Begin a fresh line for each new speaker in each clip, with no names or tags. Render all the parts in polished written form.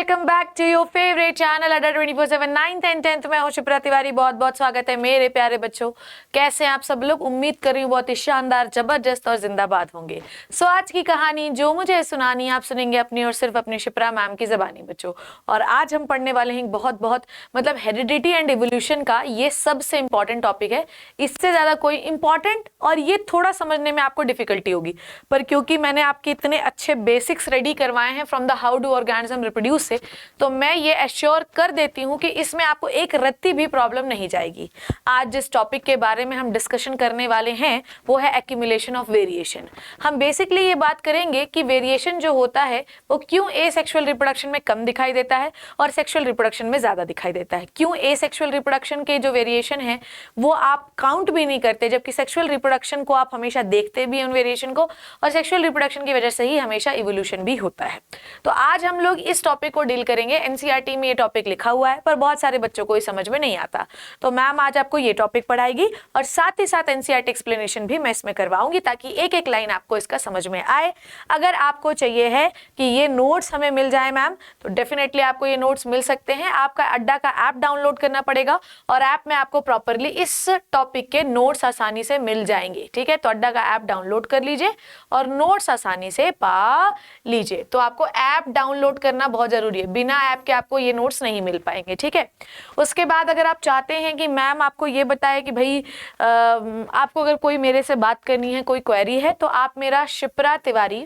Welcome back to your favourite channel Adda 24/7 9th and 10th में हूं शिप्रा तिवारी। बहुत बहुत स्वागत है मेरे प्यारे बच्चों। कैसे हैं आप सब लोग? उम्मीद कर रही हूं बहुत ही शानदार, जबरदस्त और जिंदाबाद होंगे। सो आज की कहानी जो मुझे सुनानी आप सुनेंगे अपनी और सिर्फ अपनी शिप्रा मैम की जबानी बच्चों। और आज हम पढ़ने वाले हैं बहुत बहुत मतलब हेरिडिटी एंड इवोल्यूशन का ये सबसे इंपॉर्टेंट टॉपिक है। इससे ज्यादा कोई इंपॉर्टेंट और ये थोड़ा समझने में आपको डिफिकल्टी होगी, पर क्योंकि मैंने आपके इतने अच्छे बेसिक्स रेडी करवाए हैं from the how do organism reproduce से, तो मैं ये एश्योर कर देती हूँ कि इसमें आपको एक रत्ती भी प्रॉब्लम नहीं जाएगी। आज जिस टॉपिक के बारे में हम डिस्कशन करने वाले हैं वो है एक्यूमुलेशन ऑफ वेरिएशन। हम बेसिकली ये बात करेंगे कि वेरिएशन जो होता है वो क्यों एसेक्सुअल रिप्रोडक्शन में कम दिखाई देता है और सेक्सुअल रिप्रोडक्शन में ज्यादा दिखाई देता है। क्यों एसेक्सुअल रिप्रोडक्शन के जो वेरिएशन है वो आप काउंट भी नहीं करते, जबकि सेक्सुअल रिप्रोडक्शन को आप हमेशा देखते भी हैं उन वेरिएशन को, और सेक्सुअल रिप्रोडक्शन की वजह से ही हमेशा इवोल्यूशन भी होता है। तो आज हम लोग इस टॉपिक को डील करेंगे। एनसीईआरटी में ये टॉपिक लिखा हुआ है पर बहुत सारे बच्चों को ये समझ में नहीं आता, तो मैम आज आपको ये टॉपिक पढ़ाएगी और साथ ही साथ एनसीईआरटी एक्सप्लेनेशन भी मैं इसमें करवाऊंगी ताकि एक एक लाइन आपको इसका समझ में आए। अगर आपको चाहिए है कि ये नोट्स हमें मिल जाए मैम, तो डेफिनेटली आपको ये नोट्स मिल सकते हैं। आपका अड्डा का ऐप डाउनलोड करना पड़ेगा और ऐप में आपको प्रॉपरली इस टॉपिक के नोट्स आसानी से मिल जाएंगे। ठीक है, तो अड्डा का ऐप डाउनलोड कर लीजिए और नोट्स आसानी से पा लीजिए। तो आपको ऐप डाउनलोड करना बहुत जरूरी है, बिना ऐप के आपको ये नोट्स नहीं मिल पाएंगे। ठीक है, उसके बाद अगर आप चाहते हैं कि मैम आपको ये बताए कि भाई आपको अगर कोई मेरे से बात करनी है, कोई क्वेरी है, तो आप मेरा शिप्रा तिवारी,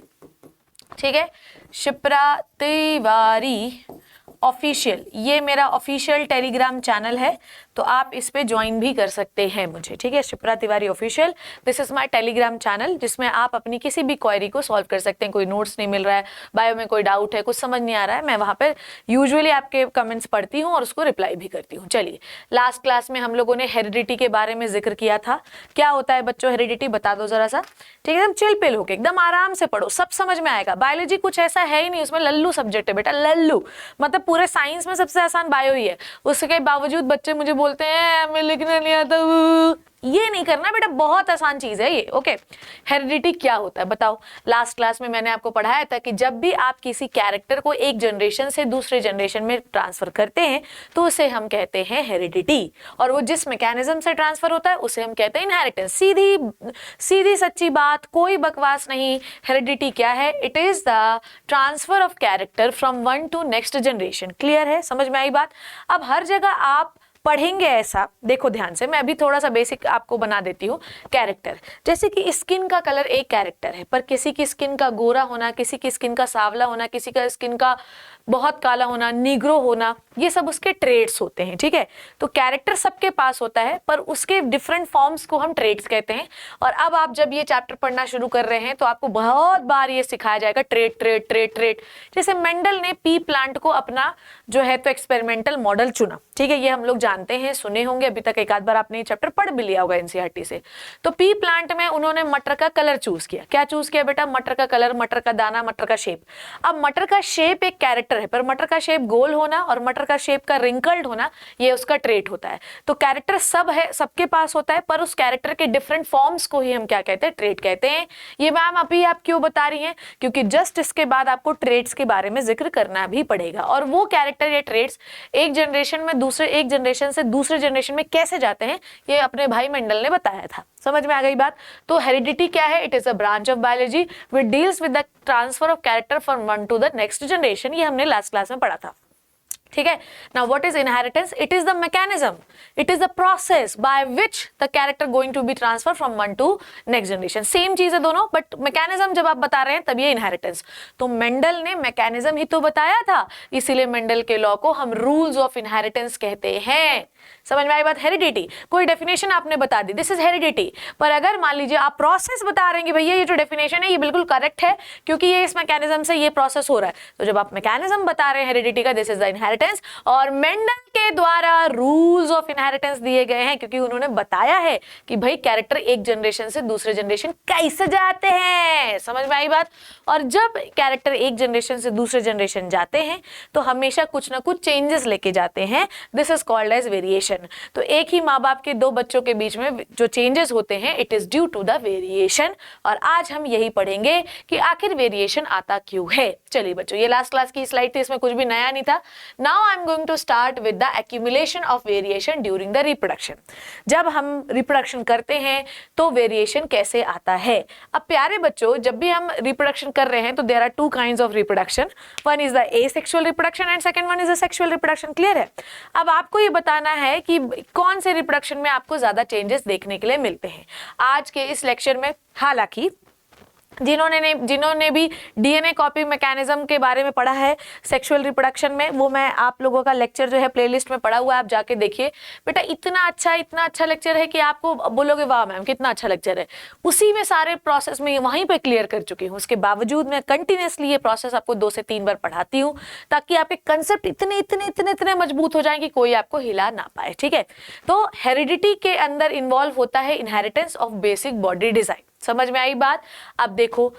ठीक है, शिप्रा तिवारी ऑफिशियल, ये मेरा ऑफिशियल टेलीग्राम चैनल है, तो आप इस पे ज्वाइन भी कर सकते हैं मुझे। ठीक है, Shipra Tiwari official, this is my Telegram channel, जिसमें आप अपनी किसी भी क्वेरी को सॉल्व कर सकते हैं। कोई नोट्स नहीं मिल रहा है, बायो में कोई डाउट है, कुछ समझ नहीं आ रहा है, मैं वहां पे यूजुअली आपके कमेंट्स पढ़ती हूँ और उसको रिप्लाई भी करती हूँ। चलिए, लास्ट क्लास में हम लोगों ने हेरिडिटी के बारे में जिक्र किया था। क्या होता है बच्चों हेरिडिटी, बता दो जरा सा। ठीक है, एकदम चिल पिल होके एकदम आराम से पढ़ो, सब समझ में आएगा। बायोलॉजी कुछ ऐसा है ही नहीं, उसमें लल्लू सब्जेक्ट है बेटा, लल्लू। मतलब पूरे साइंस में सबसे आसान बायो ही है, उसके बावजूद बच्चे मुझे बोलते हैं हमें लिखना नहीं आता। ये नहीं करना बेटा, बहुत आसान चीज है ये। ओके, हेरिडिटी क्या होता है बताओ। लास्ट क्लास में मैंने आपको पढ़ाया था कि जब भी आप किसी कैरेक्टर को एक जनरेशन से दूसरे जनरेशन में ट्रांसफर करते हैं तो उसे हम कहते हैं हेरिडिटी, और वो जिस मैकेनिज्म से ट्रांसफर होता है उसे हम कहते हैं इनहेरिटेंस। सीधी सीधी सच्ची बात, कोई बकवास नहीं। हेरिडिटी क्या है? It is the transfer of character from one to next generation. Clear है, समझ में आई बात? अब हर जगह आप पढ़ेंगे ऐसा, देखो ध्यान से, मैं अभी थोड़ा सा बेसिक आपको बना देती हूँ। कैरेक्टर, जैसे कि स्किन का कलर एक कैरेक्टर है, पर किसी की स्किन का गोरा होना, किसी की स्किन का सावला होना, किसी का स्किन का बहुत काला होना, नीग्रो होना, ये सब उसके ट्रेड्स होते हैं। ठीक है, तो कैरेक्टर सबके पास होता है पर उसके डिफरेंट फॉर्म्स को हम ट्रेड्स कहते हैं। और अब आप जब ये चैप्टर पढ़ना शुरू कर रहे हैं तो आपको बहुत बार ये सिखाया जाएगा ट्रेड ट्रेड ट्रेड ट्रेड। जैसे मेंडल ने पी प्लांट को अपना जो है तो एक्सपेरिमेंटल मॉडल चुना। ठीक है, ये हम लोग जानते हैं, सुने होंगे, अभी तक एक आध बार आपने ये चैप्टर पढ़ भी लिया होगा एनसीईआरटी से। तो पी प्लांट में उन्होंने मटर का कलर चूज किया। क्या चूज किया बेटा? मटर का कलर, मटर का दाना, मटर का शेप। अब मटर का शेप एक कैरेक्टर है, पर मटर का शेप गोल होना और मटर का शेप का रिंकल्ड होना ये उसका ट्रेट होता है। तो कैरेक्टर सब है, सबके पास होता है, पर उस कैरेक्टर के डिफरेंट फॉर्म्स को ही हम क्या कहते हैं? ट्रेट कहते हैं। ये मैम अभी आप क्यों बता रही हैं? क्योंकि जस्ट इसके बाद आपको ट्रेट्स के बारे में जिक्र करना भी पड़ेगा, और वो कैरेक्टर या ट्रेट्स एक जनरेशन में दूसरे, एक जनरेशन से दूसरे जनरेशन में कैसे जाते हैं ये अपने भाई मेंडल ने बताया था। समझ में आ गई बात? तो हेरिडिटी क्या है? It is a branch of biology which deals with the transfer of character from one to the next generation. ये हमने लास्ट क्लास में पढ़ा था। ठीक है, now what is inheritance? It is the mechanism, it is the process by which the character going to be transfer from one to next generation. Same चीज है दोनों, बट मैकेनिज्म जब आप बता रहे हैं तब ये इनहेरिटेंस। तो मेंडल ने मैकेनिज्म ही तो बताया था, इसीलिए मेंडल के लॉ को हम रूल्स ऑफ इनहेरिटेंस कहते हैं। समझ में आई बात? हेरिडिटी कोई डेफिनेशन आपने बता दी, दिस इज हेरिडिटी, पर अगर मान लीजिए आप प्रोसेस बता रहे हैं कि भैया ये जो डेफिनेशन है ये बिल्कुल करेक्ट है क्योंकि ये इस मैकेनिज्म से ये प्रोसेस हो रहा है, तो जब आप मैकेनिज्म बता रहे हैं हेरिडिटी का, this is the inheritance, inheritance, और मेंडल के द्वारा रूल्स ऑफ इनहेरिटेंस दिए गए हैं, क्योंकि उन्होंने बताया है कि भाई कैरेक्टर एक जनरेशन से दूसरे जनरेशन कैसे जाते हैं। समझ में आई बात? और जब कैरेक्टर एक जनरेशन से दूसरे जनरेशन जाते हैं तो हमेशा कुछ ना कुछ चेंजेस लेके जाते हैं। This is called as variation. तो एक ही माँ बाप के दो बच्चों के बीच में जो चेंजेस होते हैं, it is due to the variation. और आज हम यही पढ़ेंगे कि आखिर वेरिएशन आता क्यों है। चलिए बच्चों, ये लास्ट क्लास की स्लाइड थी, इसमें कुछ भी नया नहीं था। Now I am going to start with the accumulation of variation during the reproduction. जब हम रिप्रोडक्शन करते हैं तो वेरिएशन कैसे आता है। अब प्यारे बच्चों, जब भी हम रिप्रोडक्शन कर रहे हैं तो there are two kinds of reproduction. One is the asexual reproduction and second one is the sexual reproduction. Clear है? अब आपको ये बताना है कि कौन से रिप्रोडक्शन में आपको ज्यादा चेंजेस देखने के लिए मिलते हैं आज के इस लेक्चर में। हालांकि जिन्होंने भी डीएनए कॉपी मैकेनिज्म के बारे में पढ़ा है सेक्सुअल रिप्रोडक्शन में, वो मैं आप लोगों का लेक्चर जो है प्लेलिस्ट में पढ़ा हुआ है, आप जाके देखिए। बेटा इतना अच्छा लेक्चर है कि आपको बोलोगे वाह मैम कितना अच्छा लेक्चर है। उसी में सारे प्रोसेस में वहीं पे क्लियर कर चुकी हूँ। उसके बावजूद मैं कंटिन्यूसली ये प्रोसेस आपको 2 से 3 बार पढ़ाती हूँ, ताकि आपके कंसेप्ट इतने मजबूत हो जाए कि कोई आपको हिला ना पाए। ठीक है? तो हेरिडिटी के अंदर इन्वॉल्व होता है inheritance of basic body design. समझ में आई बात? अब देखो,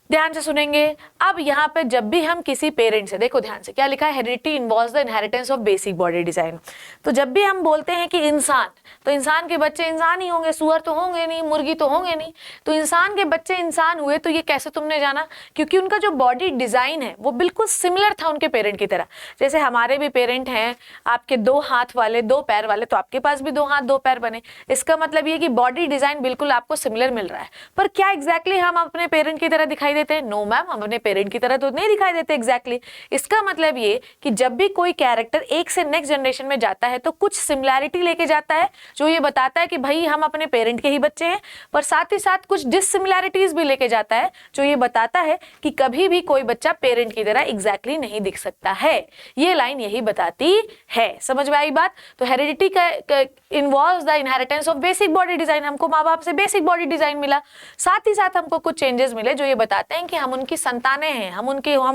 ध्यान से सुनेंगे। अब यहाँ पे जब भी हम किसी पेरेंट से, देखो ध्यान से क्या लिखा है, heredity involves the inheritance of basic body design. तो जब भी हम बोलते हैं कि इंसान, तो इंसान के बच्चे इंसान ही होंगे, सुअर तो होंगे नहीं, मुर्गी तो होंगे नहीं। तो इंसान के बच्चे इंसान हुए, तो ये कैसे तुमने जाना? क्योंकि उनका जो बॉडी डिजाइन है वो बिल्कुल सिमिलर था उनके पेरेंट की तरह। जैसे हमारे भी पेरेंट हैं आपके 2 हाथ वाले 2 पैर वाले, तो आपके पास भी 2 हाथ 2 पैर बने। इसका मतलब ये कि बॉडी डिजाइन बिल्कुल आपको सिमिलर मिल रहा है। पर क्या एग्जैक्टली हम अपने पेरेंट की तरह दिखाई देते हैं? नो मैम, हम अपने पेरेंट की तरह तो नहीं दिखाई देते एग्जैक्टली। इसका मतलब ये कि जब भी कोई कैरेक्टर एक से नेक्स्ट जनरेशन में जाता है तो कुछ सिमिलैरिटी लेके जाता है, जो ये बताता है कि भाई हम अपने पेरेंट के ही बच्चे हैं। पर साथ ही साथ कुछ डिससिमिलैरिटीज भी लेके जाता है, जो ये बताता है कि कभी भी कोई बच्चा पेरेंट की तरह एग्जैक्टली नहीं दिख सकता है। ये लाइन यही बताती है। समझ में आई बात? तो हेरिडिटी का involves the inheritance of basic body design. हमको माँ बाप से बेसिक बॉडी डिजाइन मिला, साथ ही साथ हमको कुछ चेंजेस मिले जो ये बताते हैं कि हम उनकी संतानें हैं, हम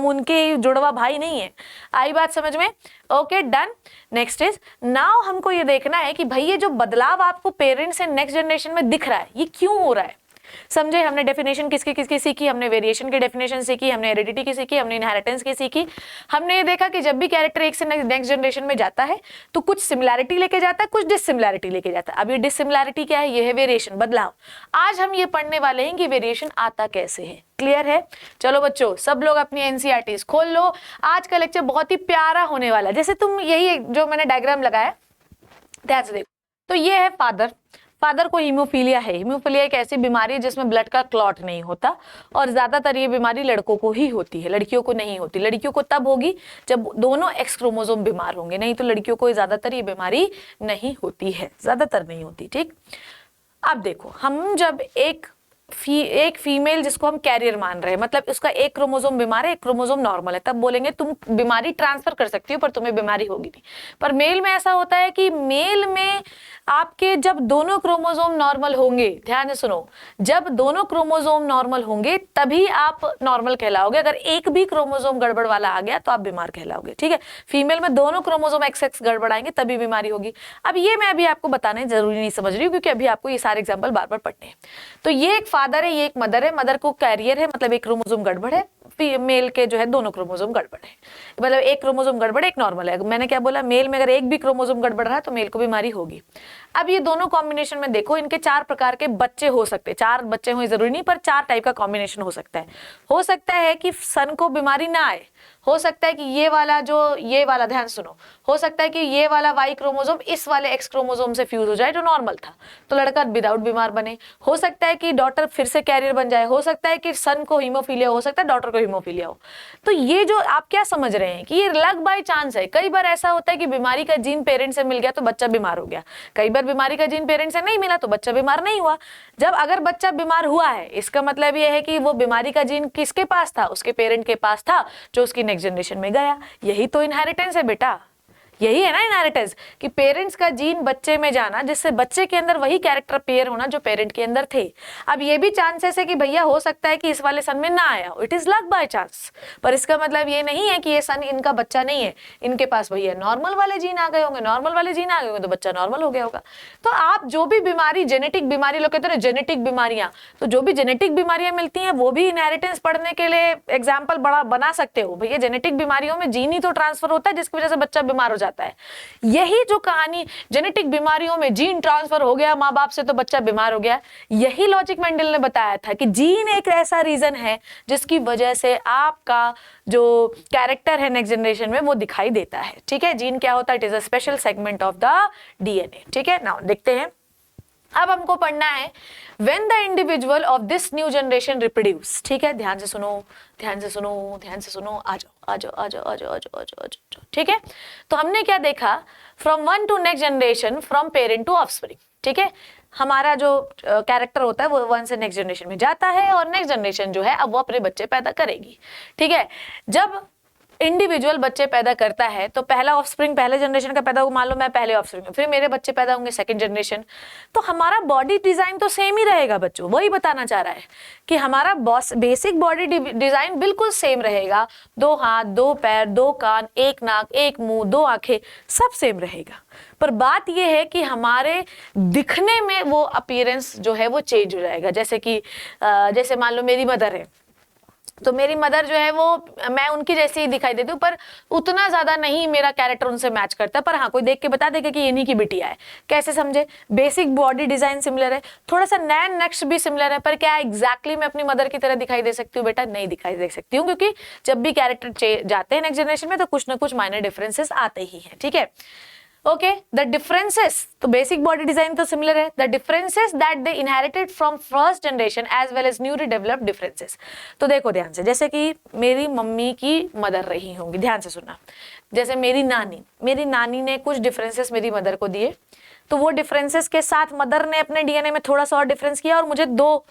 उनके जुड़वा भाई नहीं है। आई बात समझ में? Okay done. Next is, now हमको ये देखना है कि भाई ये जो बदलाव आपको पेरेंट से नेक्स्ट जनरेशन में दिख रहा है, ये क्यों हो रहा है। समझे? हमने डेफिनेशन किसकी सीखी, हमने वेरिएशन की डेफिनेशन सीखी, हमने हेरिडिटी की सीखी, हमने इनहेरिटेंस की सीखी। हमने ये देखा कि जब भी कैरेक्टर एक से नेक्स्ट जनरेशन में जाता है तो कुछ सिमिलैरिटी लेके जाता है, कुछ डिससिमिलैरिटी लेके जाता है। अब ये डिससिमिलैरिटी क्या है? ये है वेरिएशन, बदलाव। आज हम ये पढ़ने वाले हैं कि वेरिएशन आता कैसे है। क्लियर है? चलो बच्चों, सब लोग अपनी एनसीईआरटीज खोल लो। आज का लेक्चर बहुत ही प्यारा होने वाला है। जैसे तुम यही जो मैंने डायग्राम लगाया, ध्यान से देखो। तो ये है फादर को हीमोफीलिया है। हीमोफीलिया एक ऐसी बीमारी है जिसमें ब्लड का क्लॉट नहीं होता, और ज्यादातर ये बीमारी लड़कों को ही होती है, लड़कियों को नहीं होती। लड़कियों को तब होगी जब दोनों एक्स क्रोमोसोम बीमार होंगे, नहीं तो लड़कियों को ज्यादातर ये बीमारी नहीं होती है, ज्यादातर नहीं होती। ठीक? अब देखो, हम जब एक फीमेल जिसको हम कैरियर मान रहे हैं, मतलब उसका एक क्रोमोसोम बीमार है, एक क्रोमोसोम नॉर्मल है, तब बोलेंगे तुम बीमारी ट्रांसफर कर सकती हो पर तुम्हें बीमारी होगी नहीं। पर मेल में ऐसा होता है कि मेल में आपके जब दोनों क्रोमोसोम नॉर्मल होंगे, ध्यान से सुनो, जब दोनों क्रोमोसोम नॉर्मल होंगे तभी आप नॉर्मल कहलाओगे। अगर एक भी क्रोमोसोम गड़बड़ वाला आ गया तो आप बीमार कहलाओगे। ठीक है? फीमेल में दोनों क्रोमोसोम XX गड़बड़ आएंगे तभी बीमारी होगी। अब ये मैं अभी आपको बताने जरूरी नहीं समझ रही हूँ, क्योंकि अभी आपको ये सारे एग्जाम्पल बार बार पढ़ने हैं। तो ये एक फादर है, ये एक मदर है। मदर को कैरियर है, मतलब एक क्रोमोसोम गड़बड़ है। मेल के जो है दोनों क्रोमोसोम गड़बड़ है, मतलब एक क्रोमोसोम गड़बड़ एक नॉर्मल है। मैंने क्या बोला? मेल में अगर एक भी क्रोमोसोम गड़बड़ रहा तो मेल को बीमारी होगी। अब ये दोनों कॉम्बिनेशन में देखो, इनके 4 प्रकार के बच्चे हो सकते हैं। 4 बच्चे हो जरूरी नहीं, पर 4 टाइप का कॉम्बिनेशन हो सकता है। हो सकता है कि सन को बीमारी ना आए, हो सकता है कि ये वाला ध्यान सुनो, हो सकता है कि ये वाला Y क्रोमोसोम इस वाले X क्रोमोसोम से फ्यूज हो जाए जो नॉर्मल था, तो लड़का विदाउट बीमार बने। हो सकता है कि डॉटर फिर से कैरियर बन जाए, हो सकता है कि सन को हीमोफीलिया हो सकता है, डॉटर को हीमोफीलिया हो। तो ये जो आप क्या समझ रहे हैं कि ये लक बाय चांस है। कई बार ऐसा होता है कि बीमारी का जीन पेरेंट से मिल गया तो बच्चा बीमार हो गया, कई बार बीमारी का जीन पेरेंट से नहीं मिला तो बच्चा बीमार नहीं हुआ। जब अगर बच्चा बीमार हुआ है, इसका मतलब ये है कि वो बीमारी का जीन किसके पास था? उसके पेरेंट के पास था, जो उसकी नेक्स्ट जनरेशन में गया। यही तो इनहेरिटेंस है बेटा, यही है ना इनहेरिटेंस, कि पेरेंट्स का जीन बच्चे में जाना, जिससे बच्चे के अंदर वही कैरेक्टर पेयर होना जो पेरेंट के अंदर थे। अब ये भी चांसेस है कि भैया हो सकता है कि इस वाले सन में ना आया, it is luck by chance, पर इसका मतलब ये नहीं है कि ये सन इनका बच्चा नहीं है, इनके पास भैया नॉर्मल वाले जीन आ गए होंगे, नॉर्मल वाले जीन आ गए होंगे तो बच्चा नॉर्मल हो गया होगा। तो आप जो भी बीमारी, जेनेटिक बीमारी, लोग कहते हैं जेनेटिक बीमारियां, तो जो भी जेनेटिक बीमारियां मिलती हैं वो भी इनहेरिटेंस पढ़ने के लिए एग्जाम्पल बड़ा बना सकते हो। भैया जेनेटिक बीमारियों में जीन ही तो ट्रांसफर होता है जिसकी वजह से बच्चा बीमार हो जाता है। यही जो कहानी जेनेटिक बीमारियों में जीन ट्रांसफर हो गया माँ बाप से तो बच्चा बीमार हो गया, यही लॉजिक मेंडल ने बताया था कि जीन एक ऐसा रीजन है जिसकी वजह से आपका जो कैरेक्टर है नेक्स्ट जनरेशन में वो दिखाई देता है। ठीक है, जीन क्या होता है? It is a special segment of the DNA. ठीक है, नाउ देखते हैं। अब हमको पढ़ना है when the individual of this new generation reproduce। ठीक है, ध्यान से सुनो, ध्यान से सुनो, ध्यान से सुनो, आ जाओ आ जाओ आ जाओ आ जाओ आ जाओ आ जाओ आ जाओ। ठीक है, तो हमने क्या देखा? From one to next generation, from parent to offspring. ठीक है, हमारा जो कैरेक्टर होता है वो वन से नेक्स्ट जनरेशन में जाता है और नेक्स्ट जनरेशन जो है अब वो अपने बच्चे पैदा करेगी। ठीक है, जब इंडिविजुअल बच्चे पैदा करता है तो पहला ऑफस्प्रिंग पहले जनरेशन का पैदा होगा, मान लो मैं पहले ऑफस्प्रिंग, फिर मेरे बच्चे पैदा होंगे सेकंड जनरेशन, तो हमारा बॉडी डिजाइन तो सेम ही रहेगा बच्चों। वही बताना चाह रहा है कि हमारा बेसिक बॉडी डिजाइन बिल्कुल सेम रहेगा, 2 हाथ 2 पैर 2 कान 1 नाक 1 मुंह 2 आंखें, सब सेम रहेगा। पर बात यह है कि हमारे दिखने में वो अपीयरेंस जो है वो चेंज हो जाएगा। जैसे कि जैसे मान लो मेरी मदर है, तो मेरी मदर जो है वो मैं उनकी जैसी ही दिखाई देती हूँ, पर उतना ज्यादा नहीं मेरा कैरेक्टर उनसे मैच करता। पर हाँ, कोई देख के बता देगा कि ये इन्हीं की बिटिया है। कैसे समझे? बेसिक बॉडी डिजाइन सिमिलर है, थोड़ा सा नैन नेक्स्ट भी सिमिलर है, पर क्या एग्जैक्टली मैं अपनी मदर की तरह दिखाई दे सकती हूँ? बेटा नहीं दिखाई दे सकती हूँ, क्योंकि जब भी कैरेक्टर जाते हैं नेक्स्ट जनरेशन में तो कुछ ना कुछ माइनर डिफरेंसेस आते ही हैं। ठीक है, ओके, द डिफरेंसेस, तो बेसिक बॉडी डिजाइन तो सिमिलर है, the differences that they inherited from first generation as well as newly developed differences. तो देखो ध्यान से, जैसे कि मेरी मम्मी की मदर रही होंगी, ध्यान से सुनना, जैसे मेरी नानी ने कुछ डिफरेंसेस मेरी मदर को दिए, तो वो डिफरेंसेस के साथ मदर ने अपने डीएनए में थोड़ा सा और डिफरेंस किया और मुझे 2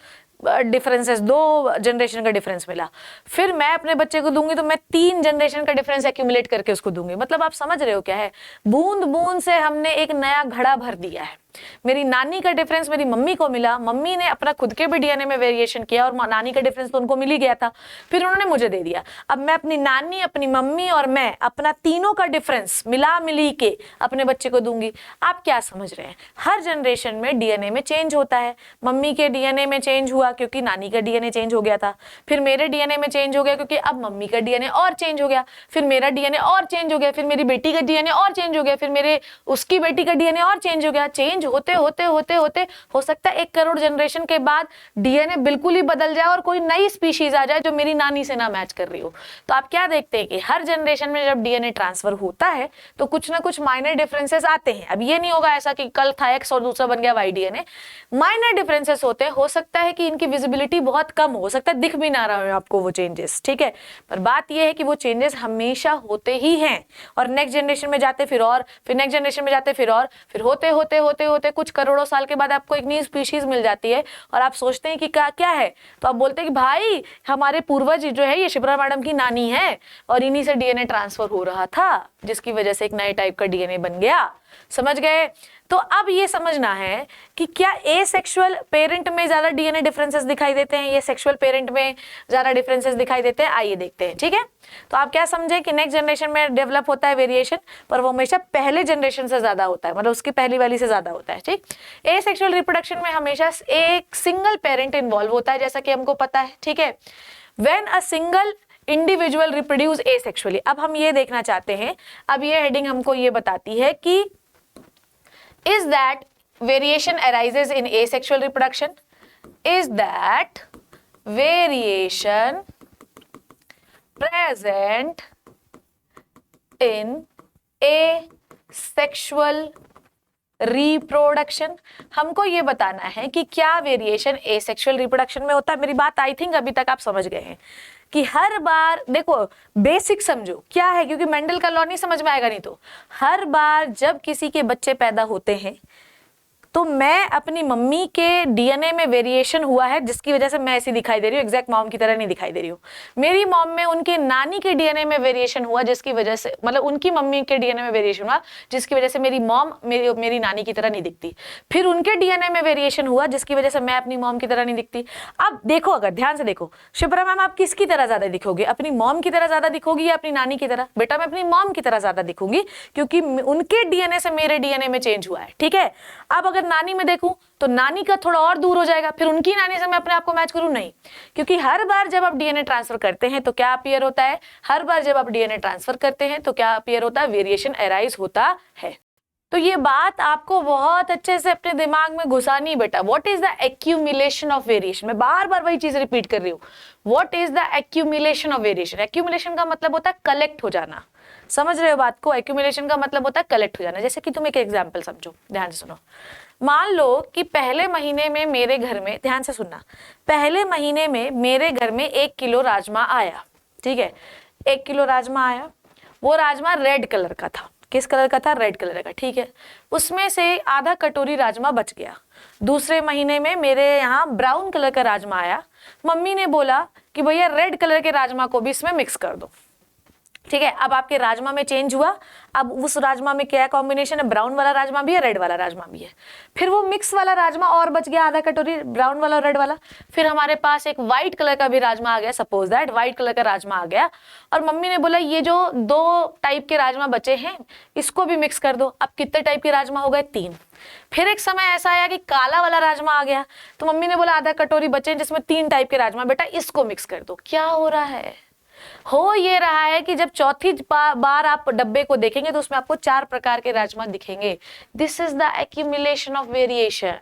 जनरेशन का डिफरेंस मिला। फिर मैं अपने बच्चे को दूंगी तो मैं 3 जनरेशन का डिफरेंस एक्यूमुलेट करके उसको दूंगी। मतलब आप समझ रहे हो क्या है? बूंद बूंद से हमने एक नया घड़ा भर दिया है। मेरी नानी का डिफरेंस मेरी मम्मी को मिला, मम्मी ने अपना खुद के भी डीएनए में वेरिएशन किया और नानी का डिफरेंस तो उनको मिल ही गया था, फिर उन्होंने मुझे दे दिया। अब मैं अपनी नानी, अपनी मम्मी और मैं अपना तीनों का डिफरेंस मिली के अपने बच्चे को दूंगी। आप क्या समझ रहे हैं? हर जनरेशन में डीएनए में चेंज होता है। मम्मी के डीएनए में चेंज हुआ क्योंकि नानी का डीएनए चेंज हो गया था, फिर मेरे डीएनए में चेंज हो गया क्योंकि अब मम्मी का डीएनए और चेंज हो गया, फिर मेरा डीएनए और चेंज हो गया, फिर मेरी बेटी का डीएनए और चेंज हो गया, फिर मेरे उसकी बेटी का डीएनए और चेंज हो गया। चेंज होते होते होते होते हो सकता है 1 करोड़ जनरेशन के बाद डीएनए बिल्कुल ही बदल जाए और कोई नई स्पीशीज आ जाए जो मेरी नानी से ना मैच कर रही हो। तो आप क्या देखते हैं कि हर जनरेशन में जब डीएनए ट्रांसफर होता है तो कुछ ना कुछ माइनर डिफरेंसेस आते हैं। अब ये नहीं होगा ऐसा कि कल था एक्स और दूसरा बन गया वाई डीएनए, माइनर डिफरेंसेस होते हैं। हो सकता है कि इनकी विजिबिलिटी बहुत कम हो सकता है, दिख भी ना रहा हो आपको वो चेंजेस, ठीक है, पर बात ये है कि वो चेंजेस हमेशा होते ही हैं और नेक्स्ट जनरेशन में जाते फिर और, फिर नेक्स्ट जनरेशन में जाते फिर और, फिर होते होते होते होते कुछ करोड़ों साल के बाद आपको एक नई स्पीशीज मिल जाती है और आप सोचते हैं कि क्या है, तो आप बोलते हैं कि भाई हमारे पूर्वज जो है ये शिप्रा मैडम की नानी है और इन्हीं से डीएनए ट्रांसफर हो रहा था जिसकी वजह से एक नए टाइप का डीएनए बन गया। समझ गए? तो अब ये समझना है कि क्या एसेक्सुअल पेरेंट में ज्यादा डीएनए डिफरेंसेस दिखाई देते हैं, ये सेक्सुअल पेरेंट में ज्यादा डिफरेंसेस दिखाई देते हैं? आइए देखते हैं, ठीक है। तो आप क्या समझे कि नेक्स्ट जनरेशन में डेवलप होता है वेरिएशन, पर वो हमेशा पहले जनरेशन से ज्यादा होता है, मतलब उसकी पहली वाली से ज्यादा होता है, ठीक। एसेक्सुअल रिप्रोडक्शन में हमेशा एक सिंगल पेरेंट इन्वॉल्व होता है, जैसा कि हमको पता है, ठीक है। When a single individual reproduce asexually, अब हम ये देखना चाहते हैं, अब ये हेडिंग हमको ये बताती है कि is that variation arises in asexual reproduction? Is that variation present in asexual reproduction? हमको ये बताना है कि क्या वेरिएशन एसेक्सुअल रिप्रोडक्शन में होता है। मेरी बात आई थिंक अभी तक आप समझ गए हैं कि हर बार देखो बेसिक समझो क्या है, क्योंकि मेंडल का लॉ नहीं समझ में आएगा नहीं तो। हर बार जब किसी के बच्चे पैदा होते हैं तो मैं अपनी मम्मी के डीएनए में वेरिएशन हुआ है जिसकी वजह से मैं ऐसी दिखाई दे रही हूँ, एग्जैक्ट मॉम की तरह नहीं दिखाई दे रही हूँ। मेरी मॉम में उनके नानी के डीएनए में वेरिएशन हुआ जिसकी वजह से, मतलब उनकी मम्मी के डीएनए में वेरिएशन हुआ जिसकी वजह से मेरी मॉम मेरी नानी की तरह नहीं दिखती। फिर उनके डीएनए में वेरिएशन हुआ जिसकी वजह से मैं अपनी मॉम की तरह नहीं दिखती। अब देखो, अगर ध्यान से देखो शिप्रा मैम, आप किसकी तरह ज्यादा दिखोगे? अपनी मॉम की तरह ज्यादा दिखोगी या अपनी नानी की तरह? बेटा मैं अपनी मॉम की तरह ज्यादा दिखूंगी क्योंकि उनके डीएनए से मेरे डीएनए में चेंज हुआ है। ठीक है, अब अगर नानी में देखूं तो नानी का थोड़ा और दूर हो जाएगा, फिर उनकी नानी से मैं अपने आप को मैच करूं? नहीं, क्योंकि हर बार जब आप डीएनए ट्रांसफर करते हैं तो क्या अपीयर होता है? हर बार जब आप डीएनए ट्रांसफर करते हैं तो क्या अपीयर होता है? वेरिएशन अराइज होता है। तो ये बात आपको बहुत अच्छे से अपने दिमाग में घुसानी है बेटा। What is the accumulation of variation? मैं बार बार वही चीज रिपीट कर रही हूँ। What is the accumulation of variation? Accumulation का मतलब होता है कलेक्ट हो जाना। समझ रहे हो बात को? एक्यूमुलेशन का मतलब होता है कलेक्ट हो जाना। जैसे कि तुम एक एग्जाम्पल समझो, ध्यान से सुनो। मान लो कि पहले महीने में मेरे घर में, ध्यान से सुनना, पहले महीने में मेरे घर में 1 किलो राजमा आया। ठीक है, 1 किलो राजमा आया। वो राजमा रेड कलर का था। किस कलर का था? रेड कलर का। ठीक है, उसमें से आधा कटोरी राजमा बच गया। दूसरे महीने में मेरे यहाँ ब्राउन कलर का राजमा आया। मम्मी ने बोला कि भैया रेड कलर के राजमा को भी इसमें मिक्स कर दो। ठीक है, अब आपके राजमा में चेंज हुआ। अब उस राजमा में क्या कॉम्बिनेशन है? ब्राउन वाला राजमा भी है, रेड वाला राजमा भी है। फिर वो मिक्स वाला राजमा और बच गया, आधा कटोरी, ब्राउन वाला और रेड वाला। फिर हमारे पास एक व्हाइट कलर का भी राजमा आ गया। सपोज दैट व्हाइट कलर का राजमा आ गया और मम्मी ने बोला ये जो 2 टाइप के राजमा बचे हैं इसको भी मिक्स कर दो। अब कितने टाइप के राजमा हो गए? 3। फिर एक समय ऐसा आया कि काला वाला राजमा आ गया, तो मम्मी ने बोला आधा कटोरी बचे जिसमें 3 टाइप के राजमा, बेटा इसको मिक्स कर दो। क्या हो रहा है? हो ये रहा है कि जब चौथी बार आप डब्बे को देखेंगे तो उसमें आपको 4 प्रकार के राजमा दिखेंगे। This is the accumulation of variation.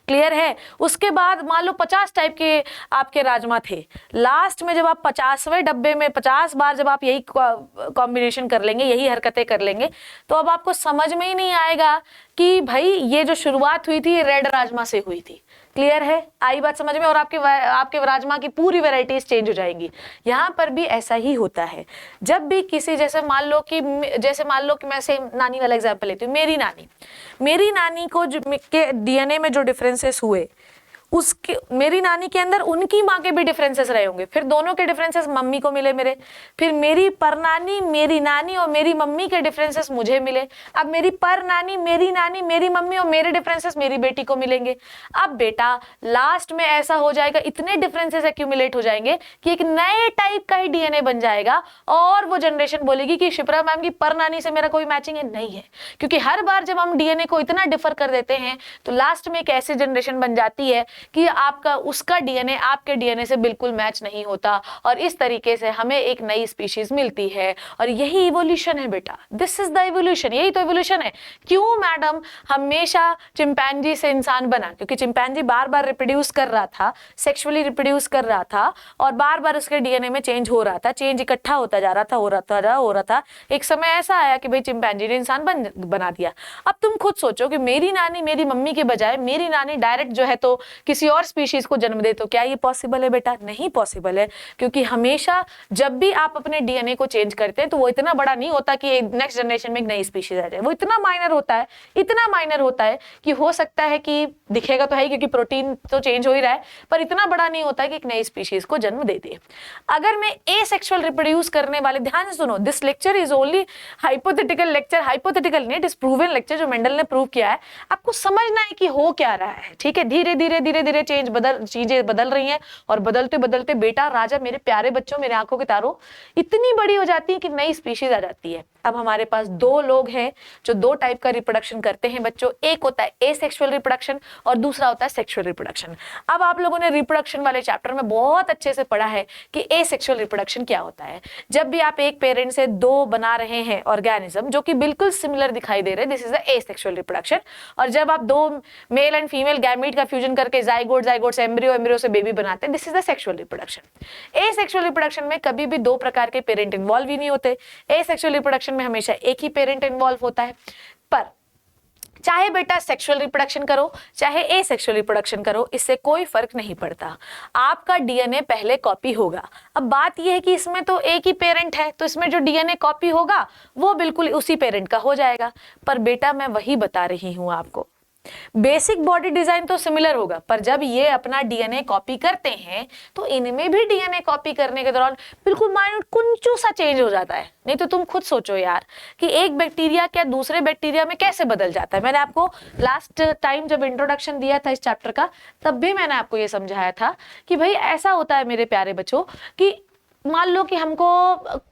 Clear है? उसके बाद मान लो 50 टाइप के आपके राजमा थे। लास्ट में जब आप 50वें डब्बे में 50 बार जब आप यही कॉम्बिनेशन कर लेंगे, यही हरकतें कर लेंगे, तो अब आपको समझ में ही नहीं आएगा कि भाई ये जो शुरुआत हुई थी ये रेड राजमा से हुई थी। क्लियर है? आई बात समझ में? और आपके राजमा की पूरी वैरायटीज चेंज हो जाएंगी। यहाँ पर भी ऐसा ही होता है। जब भी किसी, जैसे मान लो कि मैं सेम नानी वाला एग्जांपल लेती हूँ। मेरी नानी को के डीएनए में जो डिफरेंसेस हुए, उसके मेरी नानी के अंदर उनकी माँ के भी डिफरेंसेस रहे होंगे। फिर दोनों के डिफरेंसेस मम्मी को मिले मेरे। फिर मेरी परनानी, मेरी नानी और मेरी मम्मी के डिफरेंसेस मुझे मिले। अब मेरी परनानी, मेरी नानी, मेरी मम्मी और मेरे डिफरेंसेस मेरी बेटी को मिलेंगे। अब बेटा लास्ट में ऐसा हो जाएगा, इतने डिफरेंसेस एक्यूमुलेट हो जाएंगे कि एक नए टाइप का ही डीएनए बन जाएगा और वो जनरेशन बोलेगी कि शिप्रा मैम की परनानी से मेरा कोई मैचिंग है। नहीं है, क्योंकि हर बार जब हम डीएनए को इतना डिफर कर देते हैं तो लास्ट में एक ऐसी जनरेशन बन जाती है कि आपका उसका डीएनए आपके डीएनए से बिल्कुल मैच नहीं होता और इस तरीके से हमें एक नई स्पीशीज मिलती है। और यही इवोल्यूशन है बेटा। This is the evolution. यही तो इवोल्यूशन है। क्यों मैडम हमेशा चिंपैंजी से इंसान बना? क्योंकि चिंपैंजी बार बार रिप्रोड्यूस कर रहा था, सेक्सुअली रिप्रोड्यूस कर रहा था और बार बार उसके डीएनए में चेंज हो रहा था, चेंज इकट्ठा होता जा रहा था, हो रहा था। एक समय ऐसा आया कि भाई चिंपैंजी ने इंसान बना दिया। अब तुम खुद सोचो कि मेरी नानी मेरी मम्मी के बजाय मेरी नानी डायरेक्ट जो है तो किसी और स्पीशीज को जन्म दे, तो क्या ये पॉसिबल है बेटा? नहीं पॉसिबल है। क्योंकि हमेशा जब भी आप अपने डीएनए को चेंज करते हैं तो वो इतना बड़ा नहीं होता कि नेक्स्ट जनरेशन में एक नई स्पीशीज आ जाए। वो इतना माइनर होता है कि हो सकता है कि दिखेगा तो है ही, क्योंकि प्रोटीन तो चेंज हो ही रहा है, पर इतना बड़ा नहीं होता कि एक नई स्पीशीज को जन्म दे दे। अगर मैं एसेक्सुअल रिप्रोड्यूस करने वाले, ध्यान से सुनो, this lecture is only hypothetical lecture, hypothetical नहीं, इट इज प्रूवन लेक्चर जो मेंडल ने प्रूव किया है। आपको समझना है कि हो क्या रहा है। ठीक है, धीरे धीरे चीजें बदल रही हैं और बदलते बदलते बेटा राजा, मेरे प्यारे बच्चों, मेरे आंखों के तारों, इतनी बड़ी हो जाती है कि नई स्पीशीज आ जाती है। अब हमारे पास 2 लोग हैं जो 2 टाइप का रिप्रोडक्शन करते हैं बच्चों। एक होता है एसेक्सुअल रिप्रोडक्शन और दूसरा होता है सेक्सुअल रिप्रोडक्शन। अब आप लोगों ने रिप्रोडक्शन वाले चैप्टर में बहुत अच्छे से पढ़ा है कि एसेक्सुअल रिप्रोडक्शन क्या होता है। जब भी आप एक पेरेंट से 2 बना रहे हैं ऑर्गेनिज्म जो कि बिल्कुल सिमिलर दिखाई दे रहे हैं, this is the asexual reproduction. और जब आप 2 मेल एंड फीमेल गैमीट का फ्यूजन करके जाइगोट से एम्ब्रियो से बेबी बनाते हैं, this is the sexual reproduction. Asexual reproduction में कभी भी 2 प्रकार के पेरेंट इन्वॉल्व ही नहीं होते। एसेक्सुअल रिप्रोडक्शन में हमेशा एक ही पेरेंट इन्वॉल्व होता है। पर चाहे बेटा सेक्सुअल रिप्रोडक्शन करो चाहे एसेक्सुअल रिप्रोडक्शन करो, इससे कोई फर्क नहीं पड़ता, आपका डीएनए पहले कॉपी होगा। अब बात यह है कि इसमें तो एक ही पेरेंट है, तो इसमें जो डीएनए कॉपी होगा वो बिल्कुल उसी पेरेंट का हो जाएगा। पर बेटा मैं वही बता रही हूं आपको बेसिक बॉडी डिजाइन तो सिमिलर होगा, पर जब ये अपना डीएनए कॉपी करते हैं तो इनमें भी डीएनए कॉपी करने के दौरान बिल्कुल माइन्यूट कुंचू सा चेंज हो जाता है। नहीं तो तुम खुद सोचो यार कि एक बैक्टीरिया क्या दूसरे बैक्टीरिया में कैसे बदल जाता है। मैंने आपको लास्ट टाइम जब इंट्रोडक्शन दिया था इस चैप्टर का, तब भी मैंने आपको ये समझाया था कि भाई ऐसा होता है मेरे प्यारे बच्चों कि मान लो कि हमको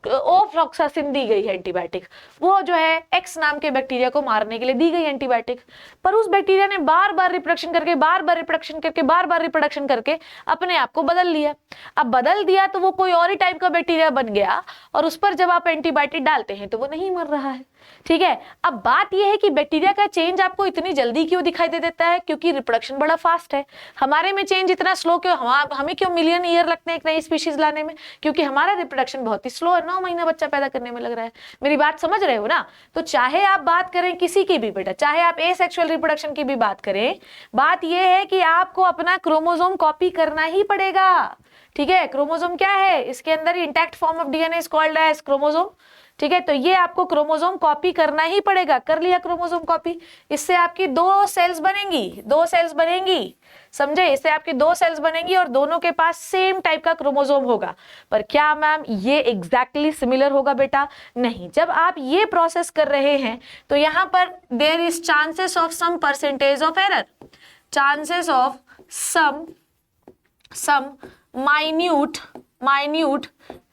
ओफ्लॉक्सासिन दी गई है एंटीबायोटिक, वो जो है एक्स नाम के बैक्टीरिया को मारने के लिए दी गई एंटीबायोटिक, पर उस बैक्टीरिया ने बार बार रिप्रोडक्शन करके अपने आप को बदल लिया। अब बदल दिया तो वो कोई और ही टाइप का बैक्टीरिया बन गया, और उस पर जब आप एंटीबायोटिक डालते हैं तो वो नहीं मर रहा है। ठीक है, अब बात यह है कि बैक्टीरिया का चेंज आपको इतनी जल्दी क्यों दिखाई दे देता है? क्योंकि रिप्रोडक्शन बड़ा फास्ट है। हमारे में चेंज इतना स्लो क्यों? हमें क्यों मिलियन ईयर लगते हैं एक नई स्पीशीज लाने में? क्योंकि हमारा रिप्रोडक्शन बहुत ही स्लो है, 9 महीना बच्चा पैदा करने में लग रहा है। मेरी बात समझ रहे हो ना? तो चाहे आप बात करें किसी की भी बेटा, चाहे आप एसेक्सुअल रिप्रोडक्शन की भी बात करें, बात यह है कि आपको अपना क्रोमोसोम कॉपी करना ही पड़ेगा। ठीक है, क्रोमोसोम क्या है? इसके अंदर intact form of DNA is called as chromosome. ठीक है, तो ये आपको क्रोमोसोम कॉपी करना ही पड़ेगा। कर लिया क्रोमोसोम कॉपी, इससे आपकी 2 सेल्स बनेंगी, समझे? इससे आपकी 2 सेल्स बनेंगी और दोनों के पास सेम टाइप का क्रोमोसोम होगा। पर क्या मैम ये एग्जैक्टली सिमिलर होगा बेटा? नहीं। जब आप ये प्रोसेस कर रहे हैं तो यहाँ पर there is chances of some percentage of error, chances of some minute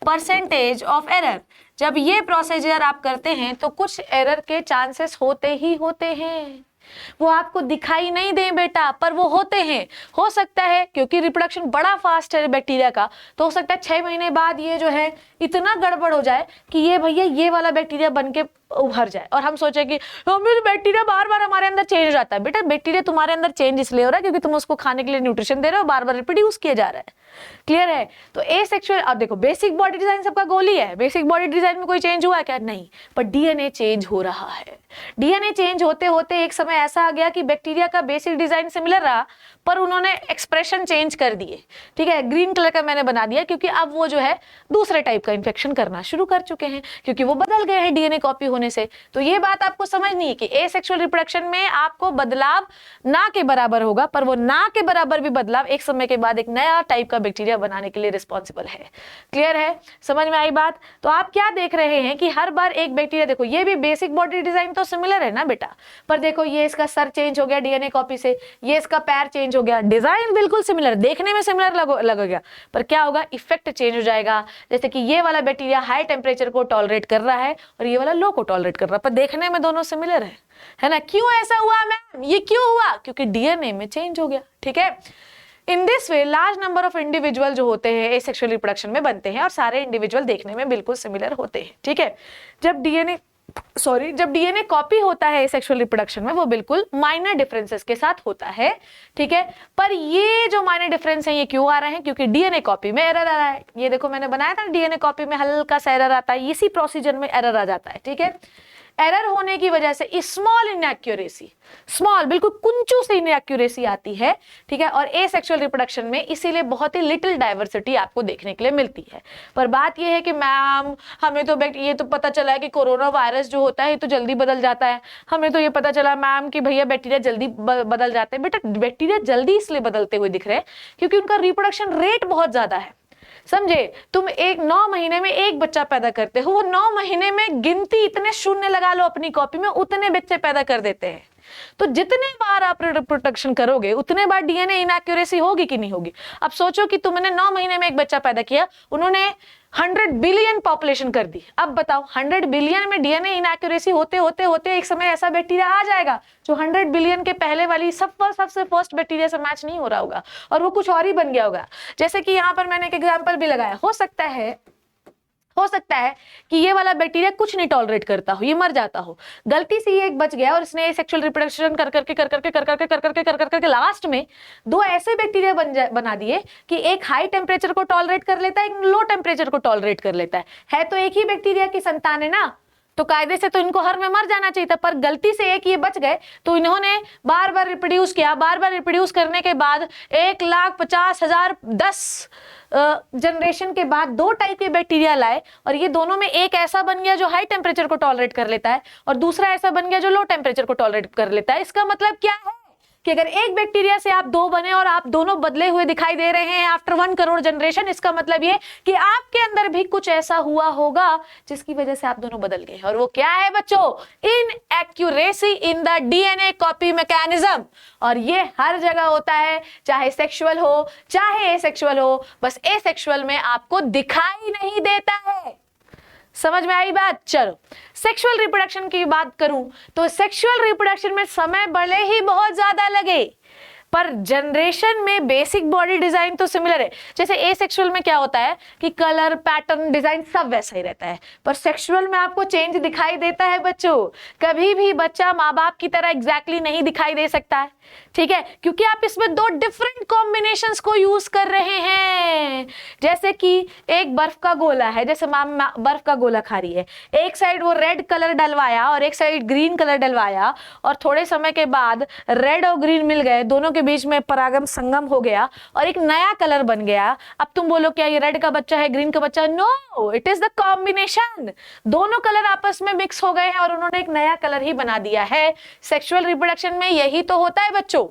percentage of error. जब ये प्रोसीजर आप करते हैं तो कुछ एरर के चांसेस होते ही होते हैं। वो आपको दिखाई नहीं दे बेटा, पर वो होते हैं। हो सकता है क्योंकि रिप्रोडक्शन बड़ा फास्ट है बैक्टीरिया का, तो हो सकता है 6 महीने बाद ये जो है इतना गड़बड़ हो जाए कि ये भैया ये वाला बैक्टीरिया बन के उभर जाए और हम सोचे कि हमें बैक्टीरिया बार बार हमारे अंदर चेंज हो जाता है। बेटा बैक्टीरिया तुम्हारे अंदर चेंज इसलिए हो रहा है क्योंकि तुम उसको खाने के लिए न्यूट्रिशन दे रहे हो, बार बार रिप्रोड्यूस किया जा रहा है। क्लियर है? तो एसेक्सुअल, अब देखो बेसिक बॉडी डिजाइन सबका गोल ही है। बेसिक बॉडी डिजाइन में कोई चेंज हुआ है क्या? नहीं, पर डीएनए चेंज हो रहा है। डीएनए चेंज होते होते एक समय ऐसा आ गया कि बैक्टीरिया का बेसिक डिजाइन सिमिलर रहा, पर उन्होंने एक्सप्रेशन चेंज कर दिए। ठीक है, ग्रीन कलर का मैंने बना दिया क्योंकि अब वो जो है दूसरे टाइप का इंफेक्शन करना शुरू कर चुके हैं, क्योंकि वो बदल गए हैं डीएनए कॉपी होने से। तो ये बात आपको समझनी है कि एसेक्सुअल रिप्रोडक्शन में आपको बदलाव ना के बराबर होगा, पर वो ना के बराबर भी बदलाव एक समय के बाद एक नया टाइप का बैक्टीरिया बनाने के लिए रिस्पॉन्सिबल है। क्लियर है? समझ में आई बात? तो आप क्या देख रहे हैं कि हर बार एक बैक्टीरिया, देखो ये भी बेसिक बॉडी डिजाइन तो सिमिलर है ना बेटा, पर देखो ये इसका सर चेंज हो गया डीएनए कॉपी से, ये इसका पैर चेंज हो गया, डिजाइन बिल्कुल सिमिलर, देखने में सिमिलर लगेगा, पर क्या होगा? इफेक्ट चेंज हो जाएगा। जैसे कि ये वाला बैक्टीरिया हाई टेम्परेचर को टॉलरेट कर रहा है और ये वाला लो को टॉलरेट कर रहा है, पर देखने में दोनों सिमिलर है ना? क्यों ऐसा हुआ मैम? ये क्यों हुआ? क्योंकि डीएनए में चेंज हो गया। ठीक है, in this way large number of individual जो होते हैं एसेक्सुअल रिप्रोडक्शन में बनते हैं और सारे इंडिविजुअल देखने में बिल्कुल सिमिलर होते हैं। ठीक है, जब डीएनए कॉपी होता है सेक्सुअल रिप्रोडक्शन में, वो बिल्कुल माइनर डिफरेंसेस के साथ होता है। ठीक है, पर ये जो माइनर डिफरेंस है ये क्यों आ रहे हैं? क्योंकि डीएनए कॉपी में एरर आ रहा है। ये देखो मैंने बनाया था, डीएनए कॉपी में हल्का सा एरर आता है, इसी प्रोसीजर में एरर आ जाता है। ठीक है, एरर होने की वजह से स्मॉल इनएक्यूरेसी, स्मॉल बिल्कुल कुंचू से इनएक्यूरेसी आती है। ठीक है, और एसेक्सुअल रिप्रोडक्शन में इसीलिए बहुत ही लिटिल डाइवर्सिटी आपको देखने के लिए मिलती है। पर बात यह है कि मैम हमें तो ये तो पता चला है कि कोरोना वायरस जो होता है तो जल्दी बदल जाता है, हमें तो ये पता चला मैम कि भैया बैक्टीरिया जल्दी बदल जाते हैं। बेटा बैक्टीरिया जल्दी इसलिए बदलते हुए दिख रहे हैं क्योंकि उनका रिप्रोडक्शन रेट बहुत ज्यादा है। समझे? तुम 9 महीने में एक बच्चा पैदा करते हो, वो 9 महीने में गिनती इतने शून्य लगा लो अपनी कॉपी में, उतने बच्चे पैदा कर देते हैं। तो जितने बार आप रिप्रोडक्शन करोगे उतने बार डीएनए इनएक्यूरेसी होगी कि नहीं होगी? अब सोचो कि तुमने 9 महीने में एक बच्चा पैदा किया, उन्होंने 100 बिलियन पॉपुलेशन कर दी। अब बताओ 100 बिलियन में डीएनए इनएक्यूरेसी होते होते होते एक समय ऐसा बैक्टीरिया आ जाएगा जो 100 बिलियन के पहले वाली सबसे फर्स्ट बैक्टीरिया से मैच नहीं हो रहा होगा और वो कुछ और ही बन गया होगा। जैसे कि यहाँ पर मैंने एक एग्जाम्पल भी लगाया, हो सकता है कि ये वाला बैक्टीरिया कुछ नहीं टॉलरेट करता हो, ये मर जाता हो, गलती से ये एक बच गया और इसने सेक्सुअल रिप्रोडक्शन कर करके लास्ट में 2 ऐसे बैक्टीरिया बना दिए कि एक हाई टेम्परेचर को टॉलरेट कर लेता है, एक लो टेम्परेचर को टॉलरेट कर लेता है तो एक ही बैक्टीरिया की संतान है ना, तो कायदे से तो इनको हर में मर जाना चाहिए था, पर गलती से एक ये बच गए तो इन्होंने बार बार रिप्रोड्यूस किया। बार बार रिप्रोड्यूस करने के बाद 1,50,000 10 जनरेशन के बाद 2 टाइप के बैक्टीरिया लाए और ये दोनों में एक ऐसा बन गया जो हाई टेम्परेचर को टॉलरेट कर लेता है और दूसरा ऐसा बन गया जो लो टेम्परेचर को टॉलरेट कर लेता है। इसका मतलब क्या है? कि अगर एक बैक्टीरिया से आप दो बने और आप दोनों बदले हुए दिखाई दे रहे हैं आफ्टर 1 करोड़ जनरेशन, इसका मतलब ये कि आपके अंदर भी कुछ ऐसा हुआ होगा जिसकी वजह से आप दोनों बदल गए। और वो क्या है बच्चों? Inaccuracy in the DNA copy mechanism. और ये हर जगह होता है, चाहे सेक्सुअल हो चाहे एसेक्सुअल हो, बस एसेक्सुअल में आपको दिखाई नहीं देता है। समझ में आई बात? चलो, सेक्सुअल रिप्रोडक्शन की बात करूं तो सेक्सुअल रिप्रोडक्शन में समय भले ही बहुत ज्यादा लगे, पर जनरेशन में बेसिक बॉडी डिजाइन तो सिमिलर है। जैसे एसेक्सुअल में क्या होता है कि कलर, पैटर्न, डिजाइन सब वैसा ही रहता है, पर सेक्सुअल में आपको चेंज दिखाई देता है बच्चों। कभी भी बच्चा माँ बाप की तरह एग्जैक्टली नहीं दिखाई दे सकता है, ठीक है, क्योंकि आप इसमें दो डिफरेंट कॉम्बिनेशंस को यूज कर रहे हैं। जैसे कि एक बर्फ का गोला है, जैसे माम बर्फ का गोला खा रही है, एक साइड वो रेड कलर डलवाया और एक साइड ग्रीन कलर डलवाया, और थोड़े समय के बाद रेड और ग्रीन मिल गए, दोनों के बीच में परागम संगम हो गया और एक नया कलर बन गया। अब तुम बोलो क्या ये रेड का बच्चा है, ग्रीन का बच्चा? No, it is the combination. दोनों कलर आपस में मिक्स हो गए हैं और उन्होंने एक नया कलर ही बना दिया है। सेक्सुअल रिप्रोडक्शन में यही तो होता है बच्चों।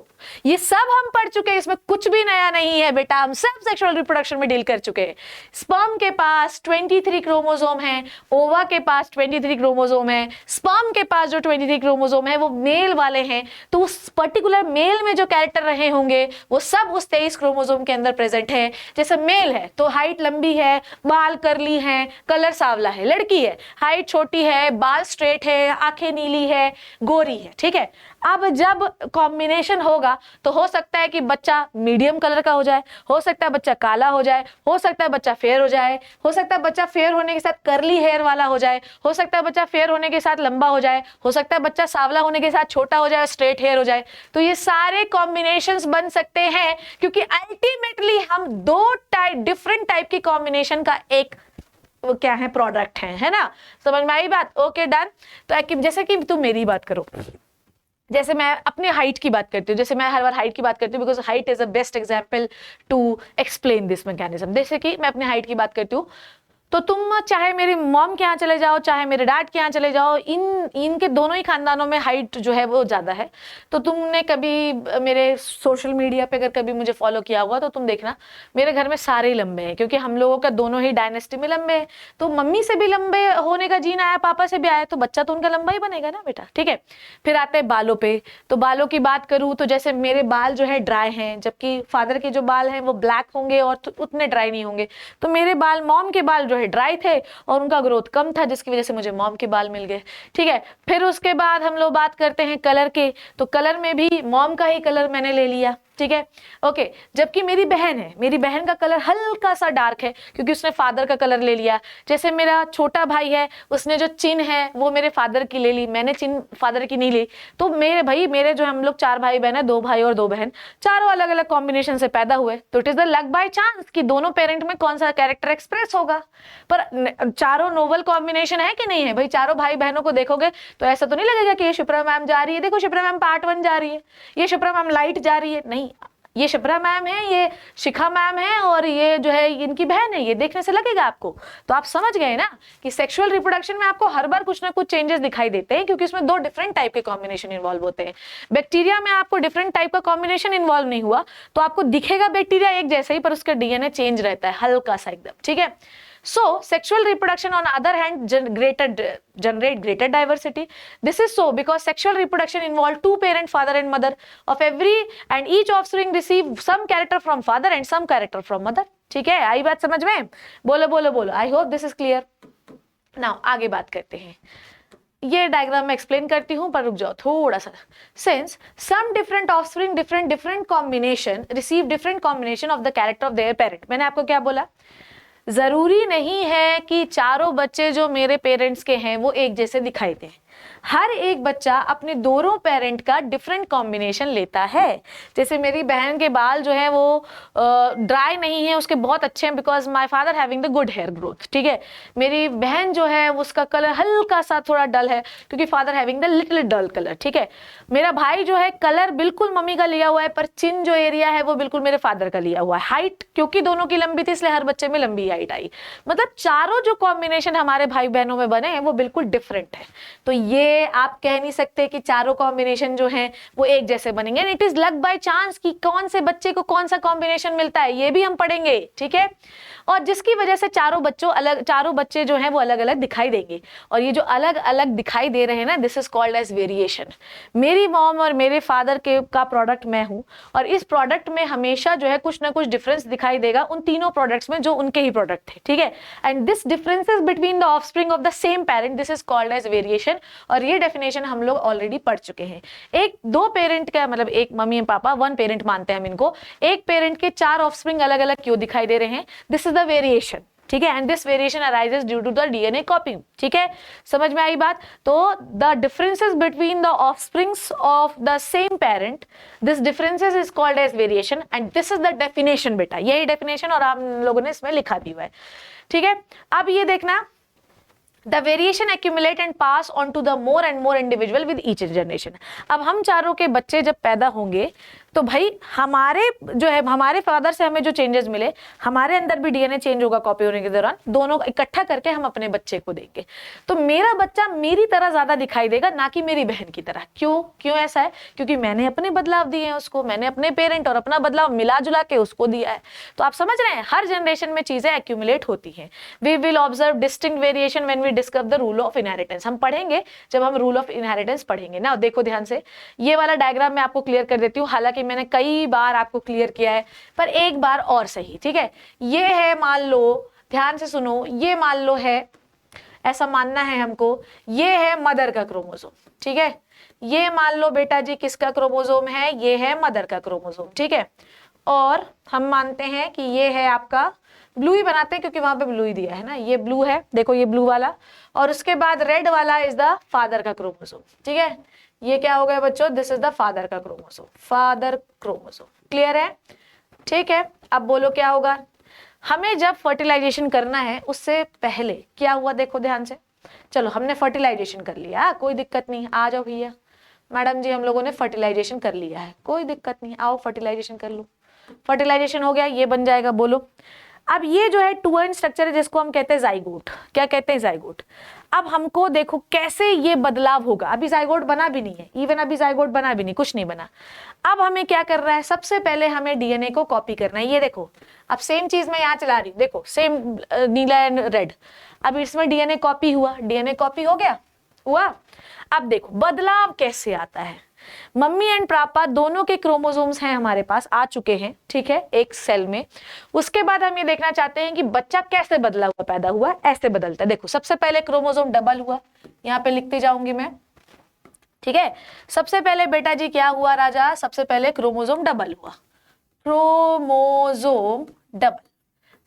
ये सब हम पढ़ चुके हैं, इसमें कुछ भी नया नहीं है बेटा, हम सब सेक्सुअल रिप्रोडक्शन में डील कर चुके हैं। स्पर्म के पास 23 क्रोमोसोम है, ओवा के पास 23 क्रोमोसोम है। स्पर्म के पास जो 23 क्रोमोसोम है वो मेल वाले हैं, तो उस पर्टिकुलर मेल में जो कैरेक्टर रहे होंगे वो सब उस 23 क्रोमोसोम के अंदर प्रेजेंट है। जैसे मेल है तो हाइट लंबी है, बाल करली है, कलर सांवला है। लड़की है, हाइट छोटी है, बाल स्ट्रेट है, आंखें नीली है, गोरी है, ठीक है। अब जब कॉम्बिनेशन होगा तो हो सकता है कि बच्चा मीडियम कलर का हो जाए, हो सकता है बच्चा काला हो जाए, हो सकता है बच्चा फेयर हो जाए, हो सकता है बच्चा फेयर होने के साथ कर्ली हेयर वाला हो जाए, हो सकता है बच्चा फेयर होने के साथ लंबा हो जाए, हो सकता है बच्चा सांवला होने के साथ छोटा हो जाए, स्ट्रेट हेयर हो जाए। तो ये सारे कॉम्बिनेशंस बन सकते हैं, क्योंकि अल्टीमेटली हम दो डिफरेंट टाइप की कॉम्बिनेशन का एक वो क्या है, प्रोडक्ट है ना। समझ में आई बात? Okay, done. तो जैसे कि तुम मेरी बात करो, जैसे मैं अपने हाइट की बात करती हूँ, जैसे मैं हर बार हाइट की बात करती हूँ because height is a best example to explain this mechanism. जैसे कि मैं अपने हाइट की बात करती हूँ, तो तुम चाहे मेरी मॉम के यहाँ चले जाओ चाहे मेरे डैड के यहाँ चले जाओ, इनके दोनों ही खानदानों में हाइट जो है वो ज़्यादा है। तो तुमने कभी मेरे सोशल मीडिया पे अगर कभी मुझे फॉलो किया होगा तो तुम देखना मेरे घर में सारे ही लंबे हैं, क्योंकि हम लोगों का दोनों ही डायनेस्टी में लंबे हैं। तो मम्मी से भी लंबे होने का जीन आया, पापा से भी आया, तो बच्चा तो उनका लंबा ही बनेगा ना बेटा, ठीक है। फिर आते हैं बालों पे, तो बालों की बात करूँ तो जैसे मेरे बाल जो है ड्राई हैं, जबकि फादर के जो बाल हैं वो ब्लैक होंगे और उतने ड्राई नहीं होंगे। तो मेरे बाल, मॉम के बाल जो है ड्राई थे और उनका ग्रोथ कम था, जिसकी वजह से मुझे मॉम के बाल मिल गए, ठीक है। फिर उसके बाद हम लोग बात करते हैं कलर के, तो कलर में भी मॉम का ही कलर मैंने ले लिया, ठीक है, ओके। जबकि मेरी बहन है, मेरी बहन का कलर हल्का सा डार्क है क्योंकि उसने फादर का कलर ले लिया। जैसे मेरा छोटा भाई है, उसने जो चिन है वो मेरे फादर की ले ली, मैंने चिन फादर की नहीं ली। तो मेरे जो हम लोग 4 भाई बहन है, 2 भाई और 2 बहन, चारों अलग अलग कॉम्बिनेशन से पैदा हुए। तो it is the luck by chance कि दोनों पेरेंट में कौन सा कैरेक्टर एक्सप्रेस होगा। पर चारों नोवल कॉम्बिनेशन है कि नहीं है भाई? चारों भाई बहनों को देखोगे तो ऐसा तो नहीं लगेगा कि ये शिप्रा मैम जा रही है, देखो शिप्रा मैम पार्ट 1 जा रही है, ये शिप्रा मैम लाइट जा रही है, नहीं, ये शिप्रा मैम है, ये शिखा मैम है और ये जो है इनकी बहन है, ये देखने से लगेगा आपको। तो आप समझ गए ना कि सेक्सुअल रिप्रोडक्शन में आपको हर बार कुछ ना कुछ चेंजेस दिखाई देते हैं, क्योंकि इसमें 2 डिफरेंट टाइप के कॉम्बिनेशन इन्वॉल्व होते हैं। बैक्टीरिया में आपको डिफरेंट टाइप का कॉम्बिनेशन इन्वॉल्व नहीं हुआ, तो आपको दिखेगा बैक्टीरिया एक जैसा ही, पर उसका डीएनए चेंज रहता है हल्का सा एकदम, ठीक है। So, sexual reproduction on the other hand generate greater diversity. This is so because sexual reproduction involves 2 parents, father and mother, of every and each offspring receive some character from father and some character from mother. ठीक है, आई बात समझ में? बोलो बोलो बोलो, I hope this is clear. Now आगे बात करते हैं। ये डायग्राम में एक्सप्लेन करती हूँ, पर रुक जाओ थोड़ा सा। Since some different offspring different combination receive different combination of the character of their parent. मैंने आपको क्या बोला? जरूरी नहीं है कि चारों बच्चे जो मेरे पेरेंट्स के हैं वो एक जैसे दिखाई दें। हर एक बच्चा अपने दोनों पेरेंट का डिफरेंट कॉम्बिनेशन लेता है। जैसे मेरी बहन के बाल जो है वो ड्राई नहीं है, उसके बहुत अच्छे हैं because my father having the good hair growth, ठीक है। मेरी बहन जो है उसका कलर हल्का सा थोड़ा डल है क्योंकि father having the little dull colour, ठीक है। मेरा भाई जो है कलर बिल्कुल मम्मी का लिया हुआ है, पर चिन जो एरिया है वो बिल्कुल मेरे फादर का लिया हुआ है। हाइट क्योंकि दोनों की लंबी थी इसलिए हर बच्चे में लंबी हाइट लाइट आई। मतलब चारों जो कॉम्बिनेशन हमारे भाई बहनों में बने हैं वो बिल्कुल डिफरेंट है। तो ये आप कह नहीं सकते कि चारों कॉम्बिनेशन जो हैं वो एक जैसे बनेंगे। It is luck by chance कि कौन से बच्चे को कौन सा कॉम्बिनेशन मिलता है, ये भी हम पढ़ेंगे, ठीक है। और जिसकी वजह से चारों बच्चे जो हैं वो अलग अलग दिखाई देंगे। और ये जो अलग अलग दिखाई दे रहे हैं ना, this is called as variation. मेरी मॉम और मेरे फादर के का प्रोडक्ट मैं हूं, और इस प्रोडक्ट में हमेशा जो है कुछ ना कुछ डिफरेंस दिखाई देगा उन तीनों प्रोडक्ट्स में जो उनके ही प्रोडक्ट थे, ठीक है। And this differences between the offspring of the same parent, this is called as variation. और ये डेफिनेशन हम लोग ऑलरेडी पढ़ चुके हैं। एक दो पेरेंट का मतलब एक मम्मी एंड पापा, वन पेरेंट मानते हैं हम इनको, एक पेरेंट के चार ऑफस्प्रिंग अलग अलग क्यों दिखाई दे रहे हैं, दिस इज द वेरिएशन, ठीक है। And this variation arises due to the DNA copying, ठीक है, समझ में आई बात। तो the differences between the offsprings of the same parent, this differences is called as variation and this is the definition बेटा, यही डेफिनेशन और आप लोगों ने इसमें लिखा भी हुआ है, ठीक है। अब ये देखना, The variation accumulate and pass on to the more and more individual with each generation। अब हम चारों के बच्चे जब पैदा होंगे तो भाई हमारे जो है हमारे फादर से हमें जो चेंजेस मिले, हमारे अंदर भी डीएनए चेंज होगा कॉपी होने के दौरान, दोनों इकट्ठा करके हम अपने बच्चे को देंगे। तो मेरा बच्चा मेरी तरह ज्यादा दिखाई देगा, ना कि मेरी बहन की तरह। क्यों ऐसा है? क्योंकि मैंने अपने बदलाव दिए हैं उसको, मैंने अपने पेरेंट और अपना बदलाव मिला जुला के उसको दिया है। तो आप समझ रहे हैं, हर जनरेशन में चीजें एक्यूमुलेट होती हैं। We will observe distinct variation when we discuss the rule of inheritance. हम पढ़ेंगे जब हम रूल ऑफ इनहेरिटेंस पढ़ेंगे ना। देखो ध्यान से, ये वाला डायग्राम मैं आपको क्लियर कर देती हूँ, हालांकि मैंने कई बार आपको क्लियर किया है, पर एक बार और सही, ठीक है। ये है, मान लो, ध्यान से सुनो, ये मान लो है, ऐसा मानना है हमको, ये है मदर का क्रोमोसोम, ठीक है। ये मान लो बेटा जी किसका क्रोमोसोम है, ये है मदर का क्रोमोसोम, ठीक है। और हम मानते हैं कि ये है आपका, ब्लू ही बनाते हैं क्योंकि वहां पे ब्लू ही दिया है ना, ये ब्लू है, देखो ये ब्लू वाला, और उसके बाद रेड वाला इज द फादर का क्रोमोसोम, ठीक है। ये क्या हो गया बच्चों, दिस इज द फादर का क्रोमोसोम, फादर क्रोमोसोम, क्लियर है, ठीक है। अब बोलो क्या होगा, हमें जब फर्टिलाइजेशन करना है उससे पहले क्या हुआ, देखो ध्यान से। चलो हमने फर्टिलाइजेशन कर लिया, कोई दिक्कत नहीं, आ जाओ भैया, मैडम जी हम लोगों ने फर्टिलाइजेशन कर लिया है, कोई दिक्कत नहीं, आओ फर्टिलाइजेशन कर लो। फर्टिलाइजेशन हो गया, ये बन जाएगा, बोलो। अब ये जो है टू एंड स्ट्रक्चर है जिसको हम कहते हैं जाइगोट। क्या कहते हैं, जाइगोट। अब हमको देखो कैसे ये बदलाव होगा, अभी जाइगोट बना भी नहीं है, इवन अभी जाइगोट बना भी नहीं, कुछ नहीं बना। अब हमें क्या कर रहा है, सबसे पहले हमें डीएनए को कॉपी करना है। ये देखो, अब सेम चीज मैं यहाँ चला रही हूँ, देखो सेम नीला एंड रेड, अब इसमें डीएनए कॉपी हुआ, डीएनए कॉपी हो गया, हुआ। अब देखो बदलाव कैसे आता है, मम्मी एंड पापा दोनों के क्रोमोसोम्स हैं हमारे पास, आ चुके हैं, ठीक है, एक सेल में। उसके बाद हम ये देखना चाहते हैं कि बच्चा कैसे बदला हुआ पैदा हुआ, ऐसे बदलता है। देखो सबसे पहले क्रोमोसोम डबल हुआ, यहाँ पे लिखते जाऊंगी मैं, ठीक है। सबसे पहले बेटा जी क्या हुआ राजा, सबसे पहले क्रोमोसोम डबल हुआ, क्रोमोसोम डबल,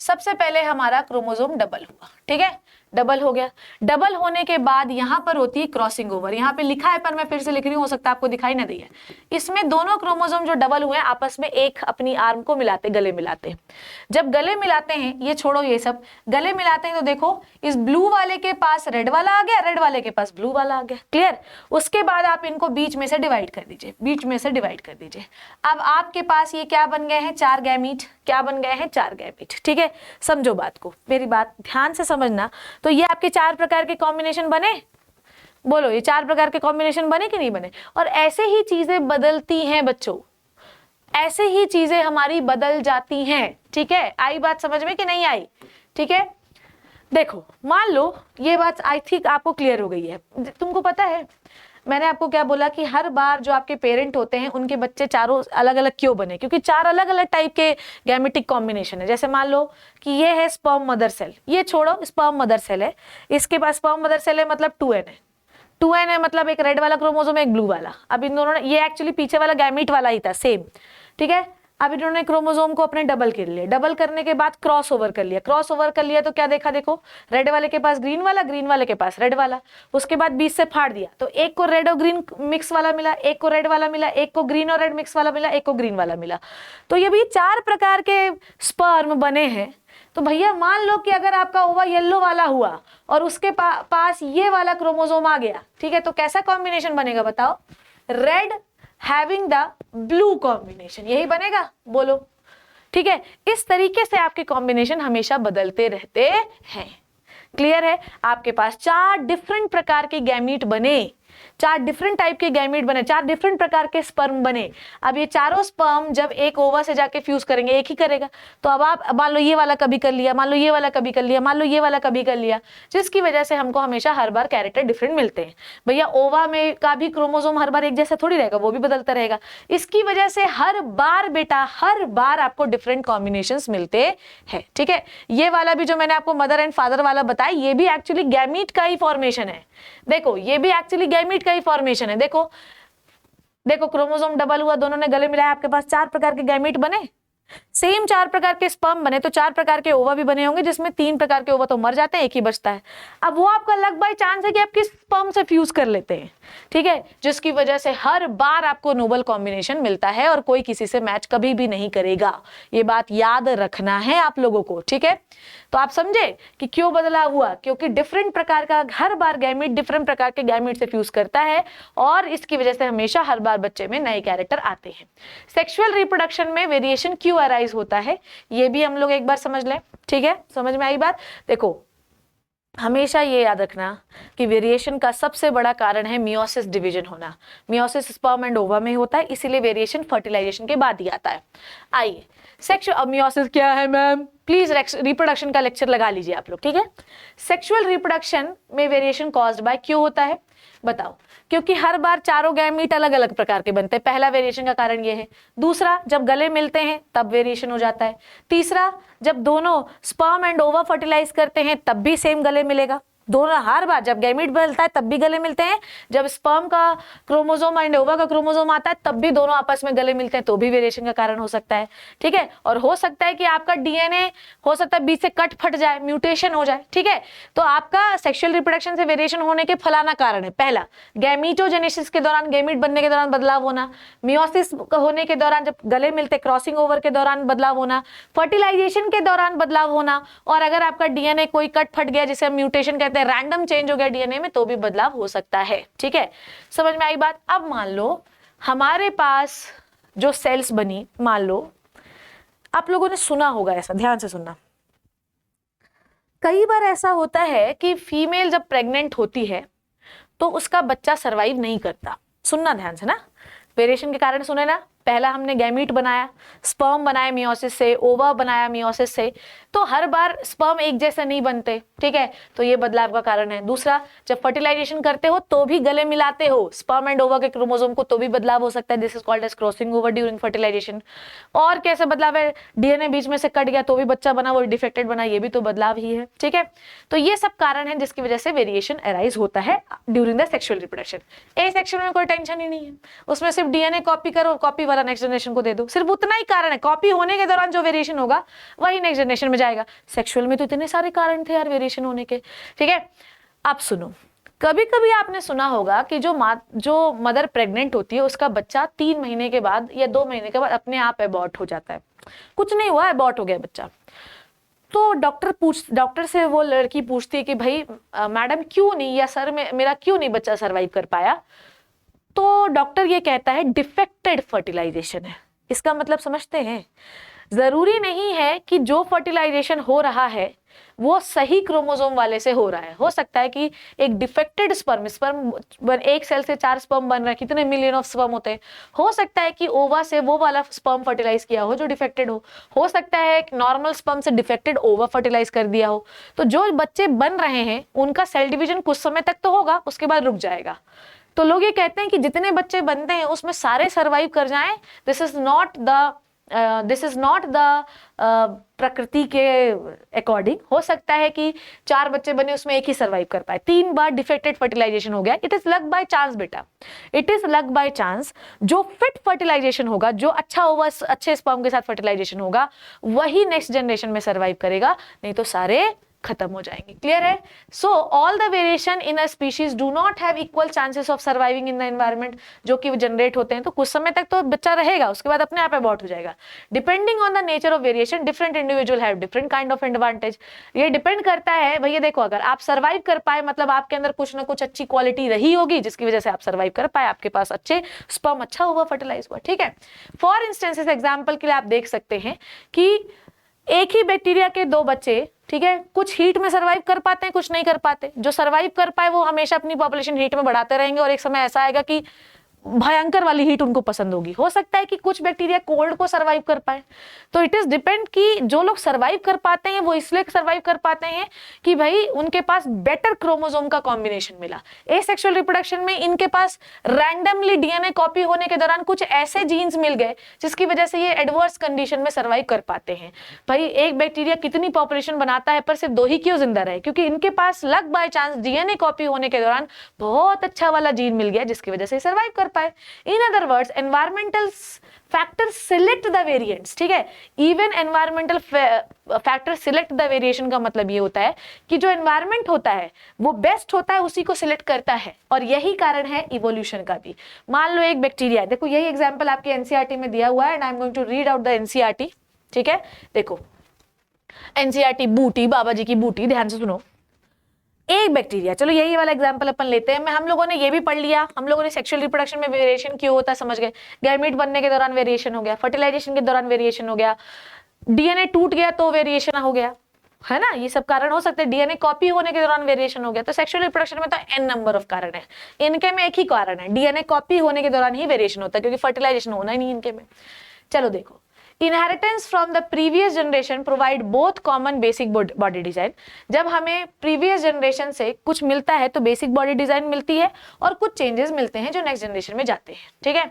सबसे पहले हमारा क्रोमोसोम डबल हुआ, ठीक है, डबल हो गया। डबल होने के बाद यहाँ पर होती है क्रॉसिंग ओवर, यहाँ पे लिखा है पर मैं फिर से लिख रही हूँ, हो सकता है आपको दिखाई ना दिए। इसमें दोनों क्रोमोसोम जो डबल हुए हैं आपस में एक अपनी आर्म को मिलाते, गले मिलाते हैं। जब गले मिलाते हैं, ये छोड़ो ये सब, गले मिलाते हैं तो देखो इस ब्लू वाले के पास रेड वाला आ गया, रेड वाले के पास ब्लू वाला आ गया, क्लियर। उसके बाद आप इनको बीच में से डिवाइड कर दीजिए, बीच में से डिवाइड कर दीजिए। अब आपके पास ये क्या बन गए हैं, चार गैमीट, क्या बन गए हैं, चार गैमीट, ठीक है। समझो बात को, मेरी बात ध्यान से समझना। तो ये आपके चार प्रकार के कॉम्बिनेशन बने, बोलो ये चार प्रकार के कॉम्बिनेशन बने कि नहीं बने। और ऐसे ही चीजें बदलती हैं बच्चों, ऐसे ही चीजें हमारी बदल जाती हैं, ठीक है। आई बात समझ में कि नहीं आई, ठीक है। देखो मान लो ये बात आई थिंक आपको क्लियर हो गई है। तुमको पता है मैंने आपको क्या बोला कि हर बार जो आपके पेरेंट होते हैं उनके बच्चे चारों अलग अलग क्यों बने, क्योंकि चार अलग अलग टाइप के गैमेटिक कॉम्बिनेशन है। जैसे मान लो कि ये है स्पर्म मदर सेल, ये छोड़ो स्पर्म मदर सेल है, इसके पास स्पर्म मदर सेल है मतलब 2n है, 2n है मतलब एक रेड वाला क्रोमोसोम एक ब्लू वाला। अब इन दोनों ने, ये एक्चुअली पीछे वाला गैमीट वाला ही था सेम, ठीक है। अब इन्होंने क्रोमोसोम को अपने डबल कर लिया, डबल करने के बाद क्रॉस ओवर कर लिया, क्रॉस ओवर कर लिया तो क्या देखा, देखो रेड वाले के पास ग्रीन वाला, ग्रीन वाले के पास रेड वाला। उसके बाद बीच से फाड़ दिया तो एक को रेड और ग्रीन मिक्स वाला मिला, एक को रेड वाला मिला, एक को ग्रीन और रेड मिक्स वाला मिला, एक को ग्रीन वाला मिला। तो ये भी चार प्रकार के स्पर्म बने हैं। तो भैया मान लो कि अगर आपका ओवा येलो वाला हुआ और उसके पास ये वाला क्रोमोसोम आ गया, ठीक है, तो कैसा कॉम्बिनेशन बनेगा बताओ, red having the blue combination, यही बनेगा, बोलो ठीक है, इस तरीके से आपके कॉम्बिनेशन हमेशा बदलते रहते हैं। क्लियर है? आपके पास 4 डिफरेंट प्रकार के गैमीट बने, 4 डिफरेंट टाइप के गैमीट बने, 4 डिफरेंट प्रकार के स्पर्म बने। अब ये चारों स्पर्म जब एक ओवा से जाके फ्यूज करेंगे, एक ही करेगा। तो अब आप मान लो ये वाला कभी कर लिया, मान लो ये वाला कभी कर लिया, मान लो ये वाला कभी कर लिया, जिसकी वजह से हमको हमेशा हर बार कैरेक्टर डिफरेंट मिलते हैं। भैया ओवा में का भी क्रोमोसोम हर बार एक जैसा थोड़ी रहेगा, वो भी बदलता रहेगा। इसकी वजह से हर बार बेटा, हर बार आपको डिफरेंट कॉम्बिनेशंस मिलते हैं। ठीक है, ये वाला भी जो मैंने आपको मदर एंड फादर वाला बताया, ये भी एक्चुअली गैमीट का ही फॉर्मेशन है। देखो ये भी एक्चुअली गैमीट का ही फॉर्मेशन है। देखो देखो क्रोमोसोम डबल हुआ, दोनों ने गले मिलाया, आपके पास 4 प्रकार के गैमीट बने, सेम 4 प्रकार के स्पर्म बने, तो 4 प्रकार के ओवा भी बने होंगे, जिसमें 3 प्रकार के ओवा तो मर जाते हैं, एक ही बचता है। अब वो आपका लक बाय चांस है कि आप किस स्पर्म से फ्यूज कर लेते हैं। ठीक है, जिसकी वजह से हर बार आपको नोबल कॉम्बिनेशन मिलता है और कोई किसी से मैच कभी भी नहीं करेगा। ये बात याद रखना है आप लोगों को। ठीक है, तो आप समझे कि क्यों बदलाव हुआ, क्योंकि डिफरेंट प्रकार का हर बार गैमीट डिफरेंट प्रकार के गैमीट से फ्यूज करता है और इसकी वजह से हमेशा हर बार बच्चे में नए कैरेक्टर आते हैं। सेक्सुअल रिप्रोडक्शन में वेरिएशन क्यों अराइज होता है, ये भी हम लोग एक बार समझ लें। ठीक है, समझ में आई बात? देखो हमेशा ये याद रखना कि वेरिएशन का सबसे बड़ा कारण है मियोसिस डिवीजन होना। मियोसिस स्पर्म एंड ओवा में होता है, इसीलिए वेरिएशन फर्टिलाइजेशन के बाद ही आता है। आइए सेक्सुअल मियोसिस क्या है मैम, प्लीज रिप्रोडक्शन का लेक्चर लगा लीजिए आप लोग। ठीक है, सेक्सुअल रिप्रोडक्शन में वेरिएशन कॉज्ड बाय क्यों होता है बताओ? क्योंकि हर बार चारों गैमीट अलग अलग प्रकार के बनते हैं, पहला वेरिएशन का कारण ये है। दूसरा, जब गले मिलते हैं तब वेरिएशन हो जाता है। तीसरा, जब दोनों स्पर्म एंड ओवा फर्टिलाइज करते हैं तब भी सेम गले मिलेगा। दोनों हर बार जब गैमीट बनता है तब भी गले मिलते हैं, जब स्पर्म का क्रोमोसोम एंड ओवा का क्रोमोसोम आता है तब भी दोनों आपस में गले मिलते हैं, तो भी वेरिएशन का कारण हो सकता है। ठीक है, और हो सकता है कि आपका डीएनए हो सकता है बीच से कट फट जाए, म्यूटेशन हो जाए। ठीक है, तो आपका सेक्सुअल रिप्रोडक्शन से वेरिएशन होने के फलाना कारण है। पहला, गैमीटोजेनेसिस के दौरान, गैमीट बनने के दौरान बदलाव होना, मियोसिस होने के दौरान जब गले मिलते क्रॉसिंग ओवर के दौरान बदलाव होना, फर्टिलाइजेशन के दौरान बदलाव होना, और अगर आपका डीएनए कोई कट फट गया जिसे हम म्यूटेशन कहते हैं, रैंडम चेंज हो गया डीएनए में, तो भी बदलाव हो सकता है। ठीक है, समझ में आई बात? अब मान लो हमारे पास जो सेल्स बनी, मान लो आप लोगों ने सुना होगा ऐसा, ध्यान से सुनना, कई बार ऐसा होता है कि फीमेल जब प्रेग्नेंट होती है तो उसका बच्चा सरवाइव नहीं करता। सुनना ध्यान से ना, वेरिएशन के कारण सुने ना। पहला हमने गैमीट बनाया, स्पर्म बनाया मियोसिस से, ओवा बनाया मियोसिस से, तो हर बार स्पर्म एक जैसे नहीं बनते। ठीक है, तो ये बदलाव का कारण है। दूसरा, जब फर्टिलाइजेशन करते हो तो भी गले मिलाते हो स्पर्म एंड ओवा के क्रोमोसोम को, तो भी बदलाव हो सकता है। This is called as crossing over during fertilisation. और कैसे बदलाव है, डीएनए बीच में से कट गया तो भी बच्चा बना, वो डिफेक्टेड बना, ये भी तो बदलाव ही है। ठीक है, तो ये सब कारण है जिसकी वजह से वेरिएशन अराइज होता है during the sexual reproduction. A section में कोई टेंशन ही नहीं है, उसमें सिर्फ डीएनए कॉपी करो, कॉपी वाला नेक्स्ट जनरेशन को दे दो, सिर्फ उतना ही कारण है। कॉपी होने के दौरान जो वेरिएशन होगा वही नेक्स्ट जनरेशन में जाएगा। सेक्सुअल में तो इतने सारे कारण थे यार वेरिएशन होने के। ठीक है, अब सुनो, कभी कभी आपने सुना होगा कि जो मदर प्रेग्नेंट होती है उसका बच्चा 3 महीने के बाद या 2 महीने के बाद अपने आप एबॉर्ट हो जाता है। कुछ नहीं हुआ, एबॉर्ट हो गया बच्चा। तो डॉक्टर से वो लड़की पूछती है कि भाई मैडम क्यों नहीं, या सर मेरा क्यों नहीं बच्चा सर्वाइव कर पाया? तो डॉक्टर ये कहता है डिफेक्टेड फर्टिलाइजेशन है। इसका मतलब समझते हैं, जरूरी नहीं है कि जो फर्टिलाइजेशन हो रहा है वो सही क्रोमोसोम वाले से हो रहा है। हो सकता है कि एक डिफेक्टेड स्पर्म एक सेल से 4 स्पर्म बन रहा है, कितने मिलियन ऑफ स्पर्म होते हैं। हो सकता है कि ओवा से वो वाला स्पर्म फर्टिलाइज किया हो जो डिफेक्टेड हो सकता है नॉर्मल स्पर्म से डिफेक्टेड ओवा फर्टिलाइज कर दिया हो। तो जो बच्चे बन रहे हैं उनका सेल डिवीजन कुछ समय तक तो होगा, उसके बाद रुक जाएगा। तो लोग ये कहते हैं कि जितने बच्चे बनते हैं उसमें सारे सर्वाइव कर जाएं। दिस इज नॉट द प्रकृति के अकॉर्डिंग। हो सकता है कि 4 बच्चे बने उसमें एक ही सर्वाइव कर पाए, 3 बार डिफेक्टेड फर्टिलाइजेशन हो गया। It is luck by chance बेटा, it is luck by chance. जो फिट फर्टिलाइजेशन होगा, जो अच्छा होगा, अच्छे स्पर्म के साथ फर्टिलाइजेशन होगा, वही नेक्स्ट जनरेशन में सर्वाइव करेगा, नहीं तो सारे खत्म हो जाएंगे। क्लियर है? So all the variation in a species do not have equal chances of surviving in the environment, जो कि जनरेट होते हैं। तो कुछ समय तक तो बच्चा रहेगा, उसके बाद अपने आप अबॉर्ट हो जाएगा। Depending on the nature of variation different individual have different kind of advantage. ये डिपेंड करता है भैया, देखो अगर आप सर्वाइव कर पाए मतलब आपके अंदर कुछ ना कुछ अच्छी क्वालिटी रही होगी जिसकी वजह से आप सर्वाइव कर पाए, आपके पास अच्छे स्पर्म अच्छा हुआ, फर्टिलाइज हुआ। ठीक है, फॉर इंस्टेंस एग्जाम्पल के लिए आप देख सकते हैं कि एक ही बैक्टीरिया के दो बच्चे, ठीक है, कुछ हीट में सर्वाइव कर पाते हैं, कुछ नहीं कर पाते। जो सर्वाइव कर पाए वो हमेशा अपनी पॉपुलेशन हीट में बढ़ाते रहेंगे और एक समय ऐसा आएगा कि भयंकर वाली हीट उनको पसंद होगी। हो सकता है कि कुछ बैक्टीरिया कोल्ड को सर्वाइव कर पाए। तो इट इज डिपेंड कि जो लोग सर्वाइव कर पाते हैं वो इसलिए सर्वाइव कर पाते हैं कि भाई उनके पास बेटर क्रोमोसोम का कॉम्बिनेशन मिला। एसेक्सुअल रिप्रोडक्शन में इनके पास रैंडमली डीएनए कॉपी होने के दौरान कुछ ऐसे जीन्स मिल गए जिसकी वजह से ये एडवर्स कंडीशन में सर्वाइव कर पाते हैं। भाई एक बैक्टीरिया कितनी पॉपुलेशन बनाता है पर सिर्फ 2 ही क्यों जिंदा रहे? क्योंकि इनके पास luck by chance DNA copy होने के दौरान बहुत अच्छा वाला जीन मिल गया जिसकी वजह से सर्वाइव कर पाए। In other words, environmental factors select the variants। ठीक है, even environmental factors select the variation का मतलब ये होता है कि जो environment होता है वो बेस्ट होता है, उसी को सिलेक्ट करता है। और यही कारण है इवोल्यूशन का भी। मान लो एक बैक्टीरिया, देखो यही एग्जांपल आपके एनसीईआरटी में दिया हुआ है and I am going to read out the NCERT. ठीक है, देखो एनसीईआरटी बूटी, बाबा जी की बूटी, ध्यान से सुनो। एक बैक्टीरिया, चलो यही वाला एग्जांपल अपन लेते हैं। हम लोगों ने ये भी पढ़ लिया, हम लोगों ने सेक्सुअल रिप्रोडक्शन में वेरिएशन क्यों होता है समझ गए। गैमीट बनने के दौरान वेरिएशन हो गया, फर्टिलाइजेशन के दौरान वेरिएशन हो गया, डीएनए टूट गया तो वेरिएशन हो गया, है ना। ये सब कारण हो सकते हैं। डीएनए कॉपी होने के दौरान वेरिएशन हो गया। तो सेक्सुअल रिप्रोडक्शन में तो n नंबर ऑफ कारण है, इनके में एक ही कारण है, डीएनए कॉपी होने के दौरान ही वेरिएशन होता है क्योंकि फर्टिलाइजेशन होना ही नहीं इनके में। चलो देखो, inheritance from the previous generation provide both common basic body design. जब हमें प्रीवियस जनरेशन से कुछ मिलता है तो बेसिक बॉडी डिजाइन मिलती है और कुछ चेंजेस मिलते हैं जो नेक्स्ट जनरेशन में जाते हैं। ठीक है,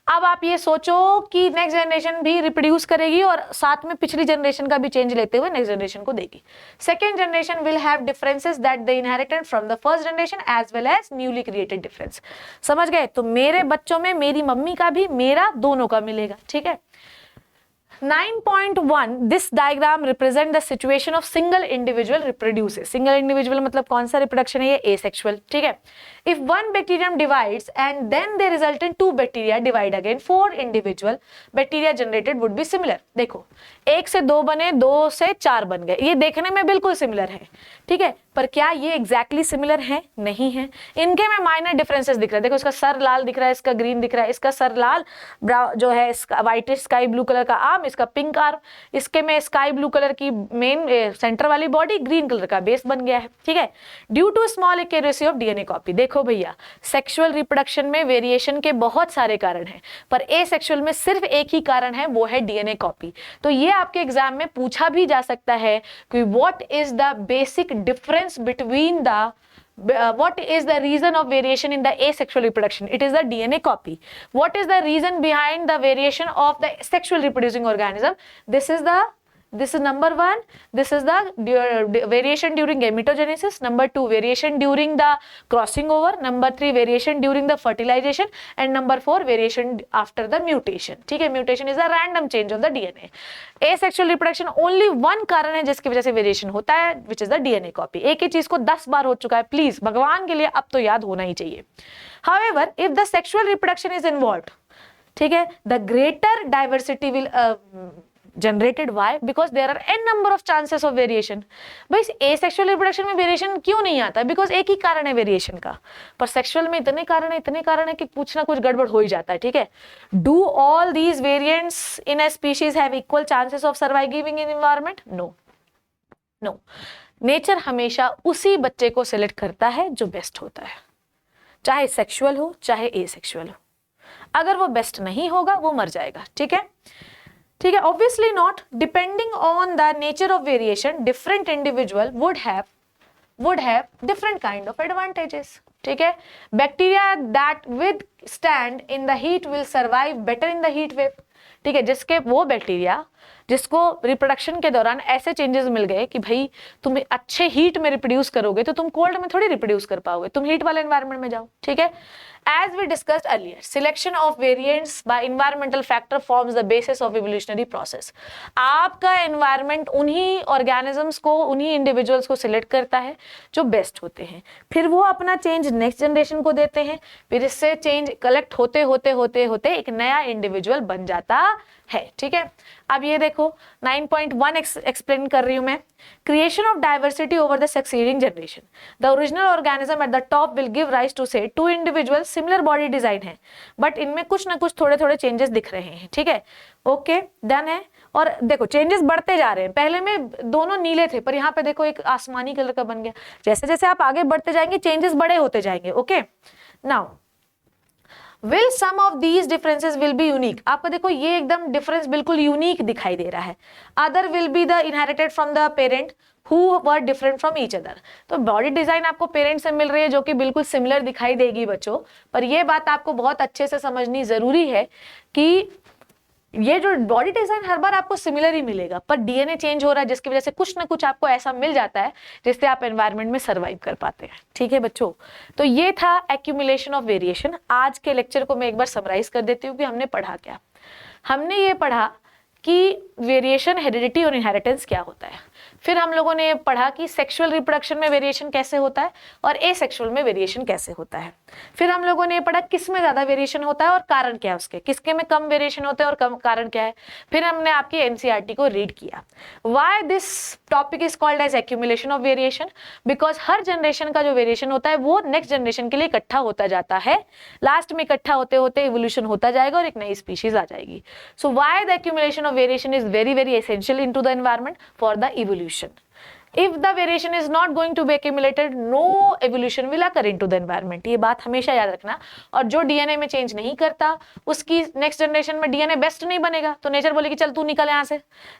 अब आप ये सोचो कि नेक्स्ट जनरेशन भी रिप्रोड्यूस करेगी और साथ में पिछली जनरेशन का भी चेंज लेते हुए नेक्स्ट जनरेशन को देगी। Second generation will have differences that they inherited from the first generation as well as newly created difference. समझ गए? तो मेरे बच्चों में मेरी मम्मी का भी मेरा दोनों का मिलेगा। ठीक है, 9.1 this diagram represent the situation of single individual reproduces। single individual मतलब कौन सा रिप्रोडक्शन है? ये asexual। ठीक है, if one bacterium divides and then they result in 2 bacteria divide again, 4 individual bacteria generated would be similar। देखो 1 से 2 बने, 2 से 4 बन गए, ये देखने में बिल्कुल सिमिलर है। ठीक है, पर क्या ये एग्जैक्टली सिमिलर है? नहीं है, इनके में माइनर डिफरेंसेस दिख रहे हैं। देखो इसका सर लाल दिख रहा है, इसका ग्रीन दिख रहा है, इसका सर लाल जो है इसका व्हाइट स्काई ब्लू कलर का आर्म, इसका पिंक आर्म, इसके में स्काई ब्लू कलर की मेन सेंटर वाली बॉडी, ग्रीन कलर का बेस बन गया है। ठीक है, due to small accuracy of DNA copy. देखो भैया, सेक्सुअल रिप्रोडक्शन में वेरिएशन के बहुत सारे कारण हैं पर एसेक्सुअल में सिर्फ एक ही कारण है, वो है डीएनए कॉपी। तो ये आपके एग्जाम में पूछा भी जा सकता है कि what is the basic difference between the what is the reason of variation in the asexual reproduction? It is the DNA copy. What is the reason behind the variation of the sexual reproducing organism? This is number 1, this is the variation during gametogenesis, number 2 variation during the crossing over, number 3 variation during the fertilization and number 4 variation after the mutation। ठीक है, mutation is a random change of the DNA। asexual reproduction only one कारण है जिसकी वजह से variation होता है, which is the DNA copy। एक ही चीज को 10 बार हो चुका है, प्लीज भगवान के लिए अब तो याद होना ही चाहिए। However, if the sexual reproduction is involved, ठीक है, the greater diversity will generated। why? Because there are n number of chances of variation। भाई asexual reproduction में वेरिएशन क्यों नहीं आता? बिकॉज एक ही कारण है वेरिएशन का, पर सेक्सुअल में इतने कारण है कि कुछ ना कुछ गड़बड़ हो ही जाता है। ठीक है, do all these variants in a species have equal chances of surviving in environment? No. Nature हमेशा उसी बच्चे को सिलेक्ट करता है जो बेस्ट होता है, चाहे सेक्सुअल हो चाहे एसेक्सुअल हो। अगर वो बेस्ट नहीं होगा वो मर जाएगा। ठीक है, obviously not। depending on the nature of variation, different individual would have different kind of advantages। ठीक है, bacteria that withstand in the heat will survive better in the heat wave। ठीक है, जिसके वो बैक्टीरिया जिसको रिप्रोडक्शन के दौरान ऐसे चेंजेस मिल गए कि भाई तुम अच्छे हीट में रिप्रोड्यूस करोगे तो तुम कोल्ड में थोड़ी रिप्रोड्यूस कर पाओगे, तुम हीट वाले एनवायरनमेंट में जाओ, ठीक है। As we discussed earlier, selection of variants by environmental factor forms the basis of evolutionary process. आपका environment उन्हीं organisms को, उन्हीं individuals को select करता है जो best होते हैं, फिर वो अपना change next generation को देते हैं, फिर इससे change collect होते होते होते होते एक नया individual बन जाता है, ठीक है। अब ये देखो 9.1 एक्सप्लेन कर रही हूं मैं। Creation of diversity over the succeeding generation, the original organism at the top will give rise to say two individual similar body design है, बट इनमें कुछ ना कुछ थोड़े थोड़े चेंजेस दिख रहे हैं, ठीक है। ओके, डन है। और देखो चेंजेस बढ़ते जा रहे हैं, पहले में दोनों नीले थे पर यहाँ पे देखो एक आसमानी कलर का बन गया। जैसे जैसे आप आगे बढ़ते जाएंगे चेंजेस बड़े होते जाएंगे। Okay, now will some of these differences will be unique, आपको देखो ये एकदम डिफरेंस बिल्कुल यूनिक दिखाई दे रहा है। other will be the inherited from the parent who were different from each other, तो बॉडी डिजाइन आपको पेरेंट से मिल रही है जो कि बिल्कुल सिमिलर दिखाई देगी बच्चों, पर ये बात आपको बहुत अच्छे से समझनी जरूरी है कि ये जो बॉडी डिजाइन हर बार आपको सिमिलर ही मिलेगा, पर डीएनए चेंज हो रहा है जिसकी वजह से कुछ ना कुछ आपको ऐसा मिल जाता है जिससे आप एनवायरनमेंट में सर्वाइव कर पाते हैं, ठीक है बच्चों। तो ये था एक्यूमुलेशन ऑफ वेरिएशन। आज के लेक्चर को मैं एक बार समराइज कर देती हूँ कि हमने पढ़ा क्या। हमने ये पढ़ा कि वेरिएशन, हेरिडिटी और इनहेरिटेंस क्या होता है। फिर हम लोगों ने पढ़ा कि सेक्सुअल रिप्रोडक्शन में वेरिएशन कैसे होता है और एसेक्सुअल में वेरिएशन कैसे होता है। फिर हम लोगों ने पढ़ा किस में ज्यादा वेरिएशन होता है और कारण क्या है उसके, किसके में कम वेरिएशन होते हैं और कम कारण क्या है। फिर हमने आपकी एनसीईआरटी को रीड किया। Why this topic is called as accumulation of variation, because हर जनरेशन का जो वेरिएशन होता है वो नेक्स्ट जनरेशन के लिए इकट्ठा होता जाता है, लास्ट में इकट्ठा होते होते इवोल्यूशन होता जाएगा और एक नई स्पीशीज आ जाएगी। So why the accumulation of variation is very very essential into the environment for the evolution. If the variation is not going to be accumulated, no evolution will occur into the environment. ये बात हमेशा याद रखना। और जो DNA में change नहीं करता उसकी नेक्स्ट जनरेशन में डीएनए बेस्ट नहीं बनेगा, तो नेचर बोलेगी चल तू निकल यहाँ से।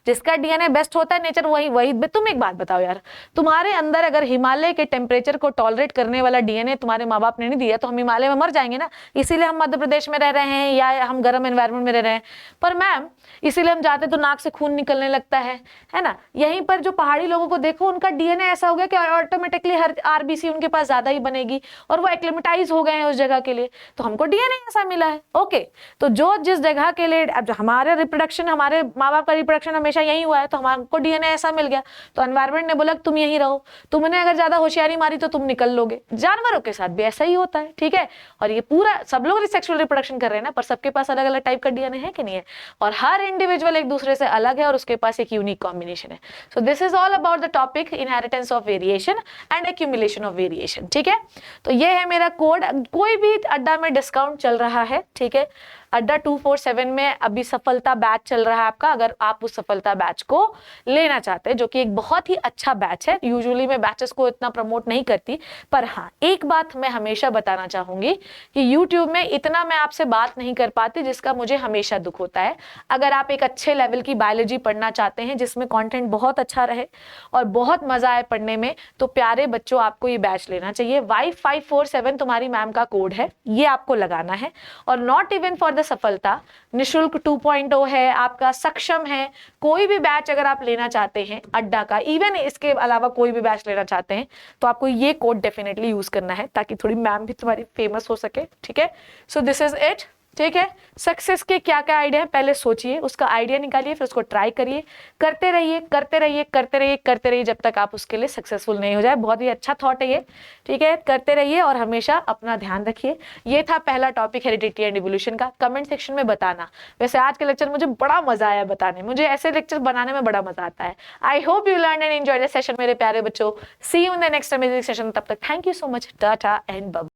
जिसका डीएनए बेस्ट होता है नेचर वही तुम एक बात बताओ यार, तुम्हारे अंदर अगर हिमालय के टेम्परेचर को टॉलरेट करने वाला डीएनए तुम्हारे माँ बाप ने नहीं दिया तो हम हिमालय में मर जाएंगे ना। इसीलिए हम मध्य प्रदेश में रह रहे हैं या हम गर्म एनवायरमेंट में रह रहे हैं। पर मैम इसीलिए हम जाते तो नाक से खून निकलने लगता है ना। यहीं पर जो पहाड़ी लोगों को देखो उनका डीएनए ऐसा हो गया कि ऑटोमेटिकली हर आरबीसी उनके पास ज्यादा ही बनेगी और वो एक्लेमेटाइज हो गए हैं उस जगह के लिए, तो हमको डीएनए ऐसा मिला है। ओके, तो जो जिस जगह के लिए, अब हमारे रिप्रोडक्शन, हमारे माँ बाप का रिप्रोडक्शन हमेशा यही हुआ है तो हमको डीएनए ऐसा मिल गया, तो एनवायरमेंट ने बोला तुम यहीं रहो, तुमने अगर ज्यादा होशियारी मारी तो तुम निकल लोगे। जानवरों के साथ भी ऐसा ही होता है, ठीक है। और ये पूरा सब लोग सेक्सुअल रिप्रोडक्शन कर रहे हैं ना, पर सबके पास अलग अलग टाइप का डीएनए है कि नहीं है, और हर इंडिविजुअल एक दूसरे से अलग है और उसके पास एक यूनिक कॉम्बिनेशन है। So this is all about the topic inheritance of variation and accumulation of variation, ठीक है। तो ये है मेरा कोड। कोई भी अड्डा में डिस्काउंट चल रहा है, ठीक है। अड्डा 247 में अभी सफलता बैच चल रहा है आपका, अगर आप उस सफलता बैच को लेना चाहते हैं, जो कि एक बहुत ही अच्छा बैच है। यूजुअली मैं बैचेस को इतना प्रमोट नहीं करती, पर हाँ एक बात मैं हमेशा बताना चाहूंगी कि यूट्यूब में इतना मैं आपसे बात नहीं कर पाती, जिसका मुझे हमेशा दुख होता है। अगर आप एक अच्छे लेवल की बायोलॉजी पढ़ना चाहते हैं जिसमें कंटेंट बहुत अच्छा रहे और बहुत मजा आए पढ़ने में, तो प्यारे बच्चों आपको ये बैच लेना चाहिए। Y547 तुम्हारी मैम का कोड है, ये आपको लगाना है। और नॉट इवन फॉर द सफलता, निशुल्क 2.0 है आपका, सक्षम है। कोई भी बैच अगर आप लेना चाहते हैं अड्डा का, इवन इसके अलावा कोई भी बैच लेना चाहते हैं, तो आपको ये कोड डेफिनेटली यूज करना है ताकि थोड़ी मैम भी तुम्हारी फेमस हो सके, ठीक है। सो दिस इज इट, ठीक है। सक्सेस के क्या क्या आइडिया है पहले सोचिए, उसका आइडिया निकालिए, फिर उसको ट्राई करिए, करते रहिए करते रहिए करते रहिए करते रहिए जब तक आप उसके लिए सक्सेसफुल नहीं हो जाए। बहुत ही अच्छा थॉट है ये, ठीक है। करते रहिए और हमेशा अपना ध्यान रखिए। ये था पहला टॉपिक हेरिडिटी एंड इवोल्यूशन का। कमेंट सेक्शन में बताना। वैसे आज के लेक्चर मुझे बड़ा मजा आया बताने, मुझे ऐसे लेक्चर बनाने में बड़ा मजा आता है। I hope you learn and enjoy the session मेरे प्यारे बच्चों। See you in the next amazing session. तब तक thank you so much, tata and bye.